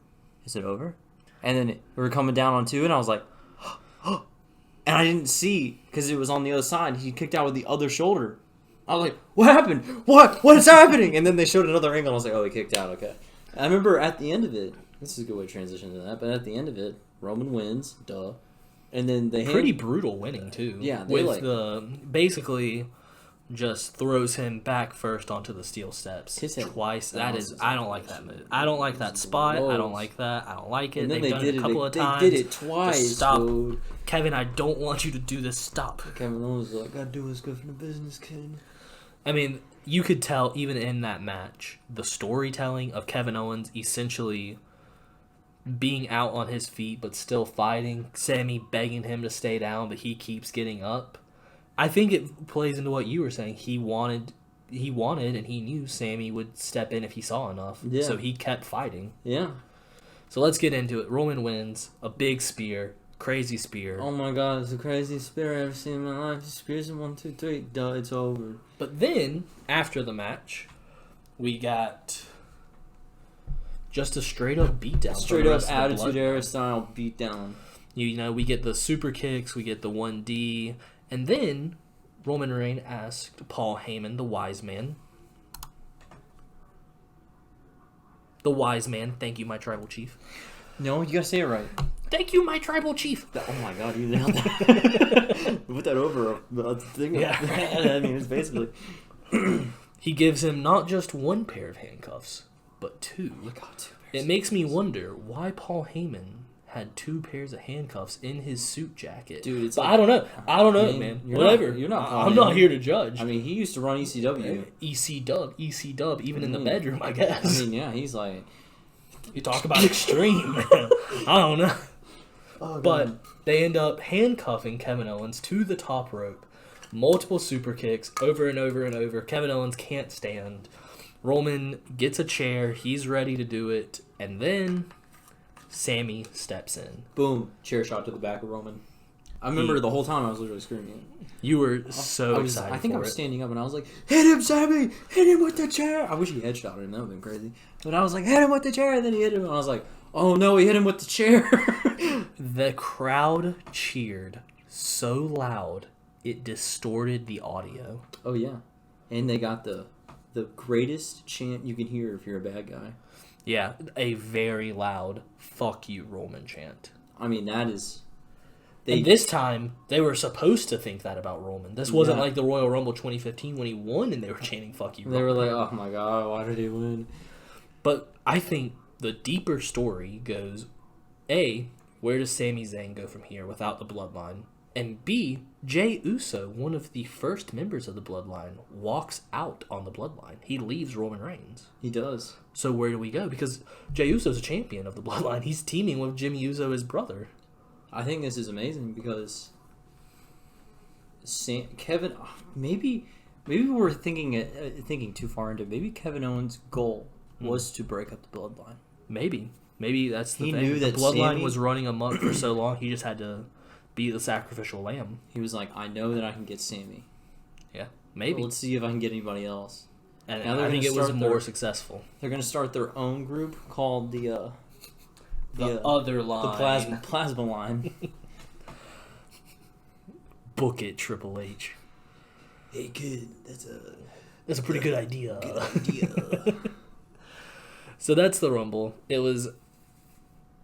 [SPEAKER 2] Is it over? And then we were coming down on 2, and I was like, and I didn't see, because it was on the other side. He kicked out with the other shoulder. I was like, what happened? What is happening? And then they showed another angle, and I was like, oh, he kicked out, okay. I remember at the end of it, this is a good way to transition to that, but at the end of it, Roman wins, duh. And then they
[SPEAKER 1] pretty brutal winning, too.
[SPEAKER 2] Yeah.
[SPEAKER 1] With basically just throws him back first onto the steel steps twice. I don't like that move. I don't like that spot. I don't like that. I don't like it.
[SPEAKER 2] And then
[SPEAKER 1] They've done it a couple of times.
[SPEAKER 2] They did it twice.
[SPEAKER 1] Stop.
[SPEAKER 2] Dude.
[SPEAKER 1] Kevin, I don't want you to do this. Stop.
[SPEAKER 2] Kevin Owens was like, gotta do what's good for the business, kid.
[SPEAKER 1] I mean, you could tell even in that match, the storytelling of Kevin Owens essentially being out on his feet but still fighting, Sami begging him to stay down, but he keeps getting up. I think it plays into what you were saying. He wanted and he knew Sami would step in if he saw enough.
[SPEAKER 2] Yeah.
[SPEAKER 1] So he kept fighting.
[SPEAKER 2] Yeah.
[SPEAKER 1] So let's get into it. Roman wins. A big spear. Crazy spear.
[SPEAKER 2] Oh my God, it's the craziest spear I've ever seen in my life. Spears in 1, 2, 3. Duh, it's over.
[SPEAKER 1] But then, after the match, we got just a straight up beatdown.
[SPEAKER 2] Straight up Attitude Era style beatdown.
[SPEAKER 1] You know, we get the super kicks, we get the 1D, and then Roman Reigns asked Paul Heyman, the wise man. The wise man, thank you, my tribal chief.
[SPEAKER 2] No, you gotta say it right.
[SPEAKER 1] Thank you, my tribal chief.
[SPEAKER 2] Oh my God, you nailed that. Put that over a thing.
[SPEAKER 1] Yeah.
[SPEAKER 2] I mean, it's basically.
[SPEAKER 1] He gives him not just one pair of handcuffs, but 2.
[SPEAKER 2] Oh my God, 2 pairs.
[SPEAKER 1] It makes me wonder why Paul Heyman had 2 pairs of handcuffs in his suit jacket.
[SPEAKER 2] Dude, it's
[SPEAKER 1] but
[SPEAKER 2] like,
[SPEAKER 1] I don't know. I don't know,
[SPEAKER 2] mean,
[SPEAKER 1] man.
[SPEAKER 2] you're
[SPEAKER 1] Whatever.
[SPEAKER 2] You're not.
[SPEAKER 1] I'm not here to judge.
[SPEAKER 2] I mean, he used to run ECW.
[SPEAKER 1] EC Dub, even in the bedroom, I guess.
[SPEAKER 2] I mean, yeah, he's like.
[SPEAKER 1] You talk about extreme, man. I don't know.
[SPEAKER 2] Oh,
[SPEAKER 1] but they end up handcuffing Kevin Owens to the top rope. Multiple super kicks over and over and over. Kevin Owens can't stand. Roman gets a chair. He's ready to do it. And then Sami steps in.
[SPEAKER 2] Boom. Chair shot to the back of Roman. I remember the whole time I was literally screaming.
[SPEAKER 1] You were so excited.
[SPEAKER 2] I think
[SPEAKER 1] for
[SPEAKER 2] I was
[SPEAKER 1] it.
[SPEAKER 2] standing up and I was like, "Hit him, Sammy! Hit him with the chair!" I wish he headshotted him. That would have been crazy. But I was like, "Hit him with the chair!" And then he hit him, and I was like, "Oh no, he hit him with the chair!"
[SPEAKER 1] The crowd cheered so loud it distorted the audio.
[SPEAKER 2] Oh yeah, and they got the greatest chant you can hear if you're a bad guy.
[SPEAKER 1] Yeah, a very loud "fuck you, Roman" chant.
[SPEAKER 2] I mean, that is.
[SPEAKER 1] And this time, they were supposed to think that about Roman. This wasn't like the Royal Rumble 2015 when he won and they were chanting "fuck you, Roman."
[SPEAKER 2] They were like, "Oh my god, why did he win?"
[SPEAKER 1] But I think the deeper story goes, A, where does Sami Zayn go from here without the Bloodline? And B, Jey Uso, one of the first members of the Bloodline, walks out on the Bloodline. He leaves Roman Reigns.
[SPEAKER 2] He does.
[SPEAKER 1] So where do we go? Because Jey Uso's a champion of the Bloodline. He's teaming with Jimmy Uso, his brother.
[SPEAKER 2] I think this is amazing because Kevin, maybe we're thinking too far into it. Maybe Kevin Owens' goal was to break up the Bloodline.
[SPEAKER 1] Maybe that's the
[SPEAKER 2] he
[SPEAKER 1] thing.
[SPEAKER 2] Knew that
[SPEAKER 1] the Bloodline
[SPEAKER 2] Sami,
[SPEAKER 1] was running amok for so long. He just had to be the sacrificial lamb.
[SPEAKER 2] He was like, I know that I can get Sami.
[SPEAKER 1] Yeah, maybe.
[SPEAKER 2] Well, let's see if I can get anybody else.
[SPEAKER 1] And I think it was more successful.
[SPEAKER 2] They're going to start their own group called the
[SPEAKER 1] other line.
[SPEAKER 2] The plasma line.
[SPEAKER 1] Book it, Triple H.
[SPEAKER 2] Hey kid,
[SPEAKER 1] that's a pretty good idea.
[SPEAKER 2] Good idea.
[SPEAKER 1] So that's the Rumble. It was,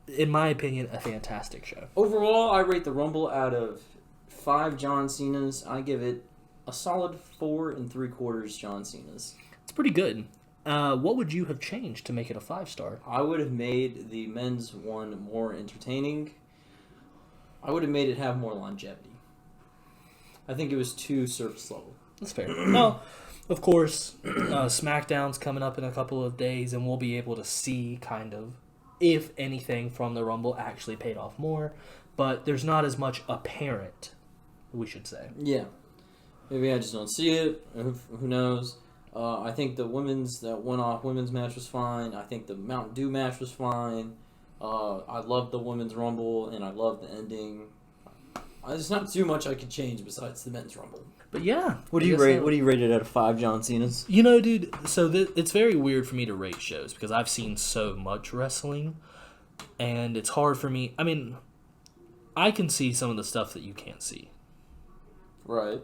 [SPEAKER 1] in my opinion, a fantastic show.
[SPEAKER 2] Overall, I rate the Rumble out of 5 John Cenas. I give it a solid 4 3/4 John Cenas.
[SPEAKER 1] It's pretty good. What would you have changed to make it a 5-star?
[SPEAKER 2] I would have made the men's one more entertaining. I would have made it have more longevity. I think it was too surface level.
[SPEAKER 1] That's fair. No, of course, SmackDown's coming up in a couple of days, and we'll be able to see kind of if anything from the Rumble actually paid off more. But there's not as much apparent, we should say.
[SPEAKER 2] Yeah. Maybe I just don't see it. Who knows? I think the women's match was fine. I think the Mountain Dew match was fine. I loved the women's Rumble, and I loved the ending. There's not too much I could change besides the men's Rumble.
[SPEAKER 1] But yeah.
[SPEAKER 2] What do you rate it out of 5 John Cenas?
[SPEAKER 1] You know, dude, so it's very weird for me to rate shows because I've seen so much wrestling, and it's hard for me. I mean, I can see some of the stuff that you can't see.
[SPEAKER 2] Right.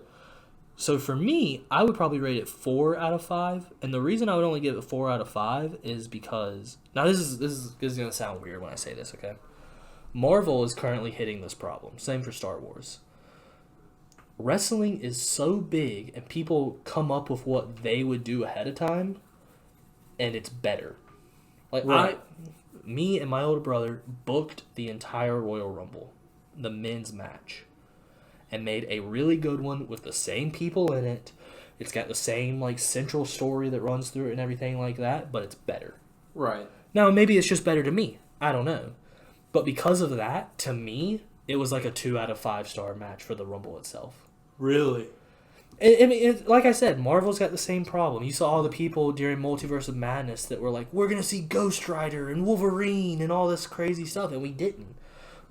[SPEAKER 1] So for me, I would probably rate it 4 out of 5, and the reason I would only give it 4 out of 5 is because now this is going to sound weird when I say this, okay? Marvel is currently hitting this problem. Same for Star Wars. Wrestling is so big, and people come up with what they would do ahead of time, and it's better. Like
[SPEAKER 2] right.
[SPEAKER 1] Me and my older brother booked the entire Royal Rumble, the men's match, and made a really good one with the same people in it. It's got the same like central story that runs through it and everything like that, but it's better.
[SPEAKER 2] Right.
[SPEAKER 1] Now maybe it's just better to me. I don't know. But because of that, to me, it was like a 2 out of 5-star match for the Rumble itself.
[SPEAKER 2] Really?
[SPEAKER 1] I mean, like I said, Marvel's got the same problem. You saw all the people during Multiverse of Madness that were like, we're going to see Ghost Rider and Wolverine and all this crazy stuff, and we didn't.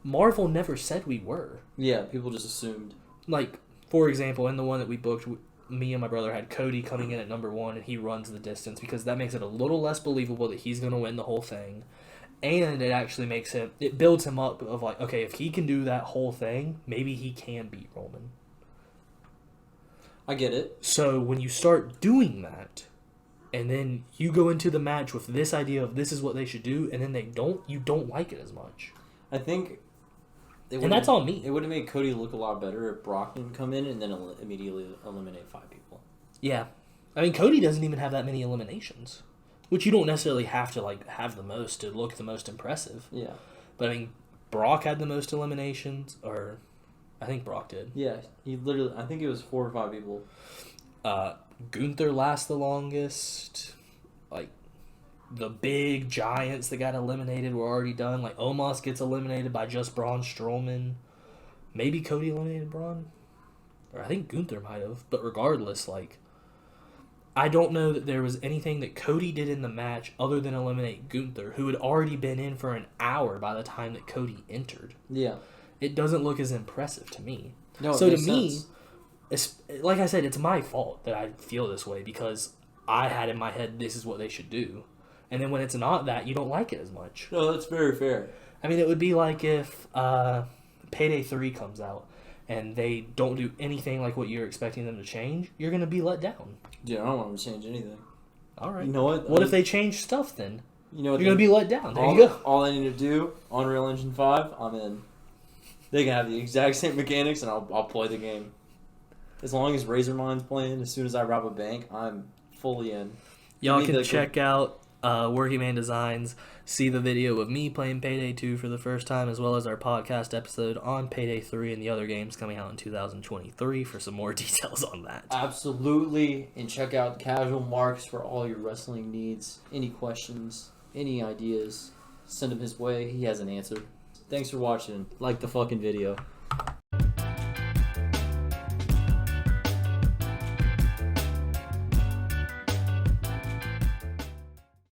[SPEAKER 1] Marvel never said we were.
[SPEAKER 2] Yeah, people just assumed.
[SPEAKER 1] Like, for example, in the one that we booked, me and my brother had Cody coming in at number 1, and he runs the distance because that makes it a little less believable that he's going to win the whole thing. And it actually it builds him up of like, okay, if he can do that whole thing, maybe he can beat Roman.
[SPEAKER 2] I get it.
[SPEAKER 1] So when you start doing that, and then you go into the match with this idea of this is what they should do, and then you don't like it as much.
[SPEAKER 2] I think...
[SPEAKER 1] And that's on me.
[SPEAKER 2] It would have made Cody look a lot better if Brock didn't come in and then immediately eliminate 5 people.
[SPEAKER 1] Yeah. I mean, Cody doesn't even have that many eliminations. Which you don't necessarily have to like have the most to look the most impressive.
[SPEAKER 2] Yeah.
[SPEAKER 1] But I mean, Brock had the most eliminations, or I think Brock did.
[SPEAKER 2] Yeah, he literally, I think it was 4 or 5 people.
[SPEAKER 1] Gunther lasts the longest. Like, the big giants that got eliminated were already done. Like, Omos gets eliminated by just Braun Strowman. Maybe Cody eliminated Braun? Or I think Gunther might have. But regardless, like, I don't know that there was anything that Cody did in the match other than eliminate Gunther, who had already been in for an hour by the time that Cody entered.
[SPEAKER 2] Yeah.
[SPEAKER 1] it doesn't look as impressive to me.
[SPEAKER 2] No,
[SPEAKER 1] so to me, like I said, it's my fault that I feel this way because I had in my head this is what they should do. And then when it's not that, you don't like it as much.
[SPEAKER 2] No, that's very fair.
[SPEAKER 1] I mean, it would be like if Payday 3 comes out and they don't do anything like what you're expecting them to change, you're going to be let down.
[SPEAKER 2] Yeah, I don't want them to change anything.
[SPEAKER 1] All right.
[SPEAKER 2] You know what?
[SPEAKER 1] What if they change stuff then?
[SPEAKER 2] You know what?
[SPEAKER 1] You're going to be let down. There you go.
[SPEAKER 2] All I need to do, Unreal Engine 5, I'm in. They can have the exact same mechanics and I'll play the game. As long as Razormind's playing, as soon as I rob a bank, I'm fully in.
[SPEAKER 1] Y'all can check out Working Man Designs, see the video of me playing Payday 2 for the first time, as well as our podcast episode on Payday 3 and the other games coming out in 2023 for some more details on that.
[SPEAKER 2] Absolutely. And check out Casual Marks for all your wrestling needs. Any questions, any ideas, send them his way. He has an answer. Thanks for watching. Like the fucking video.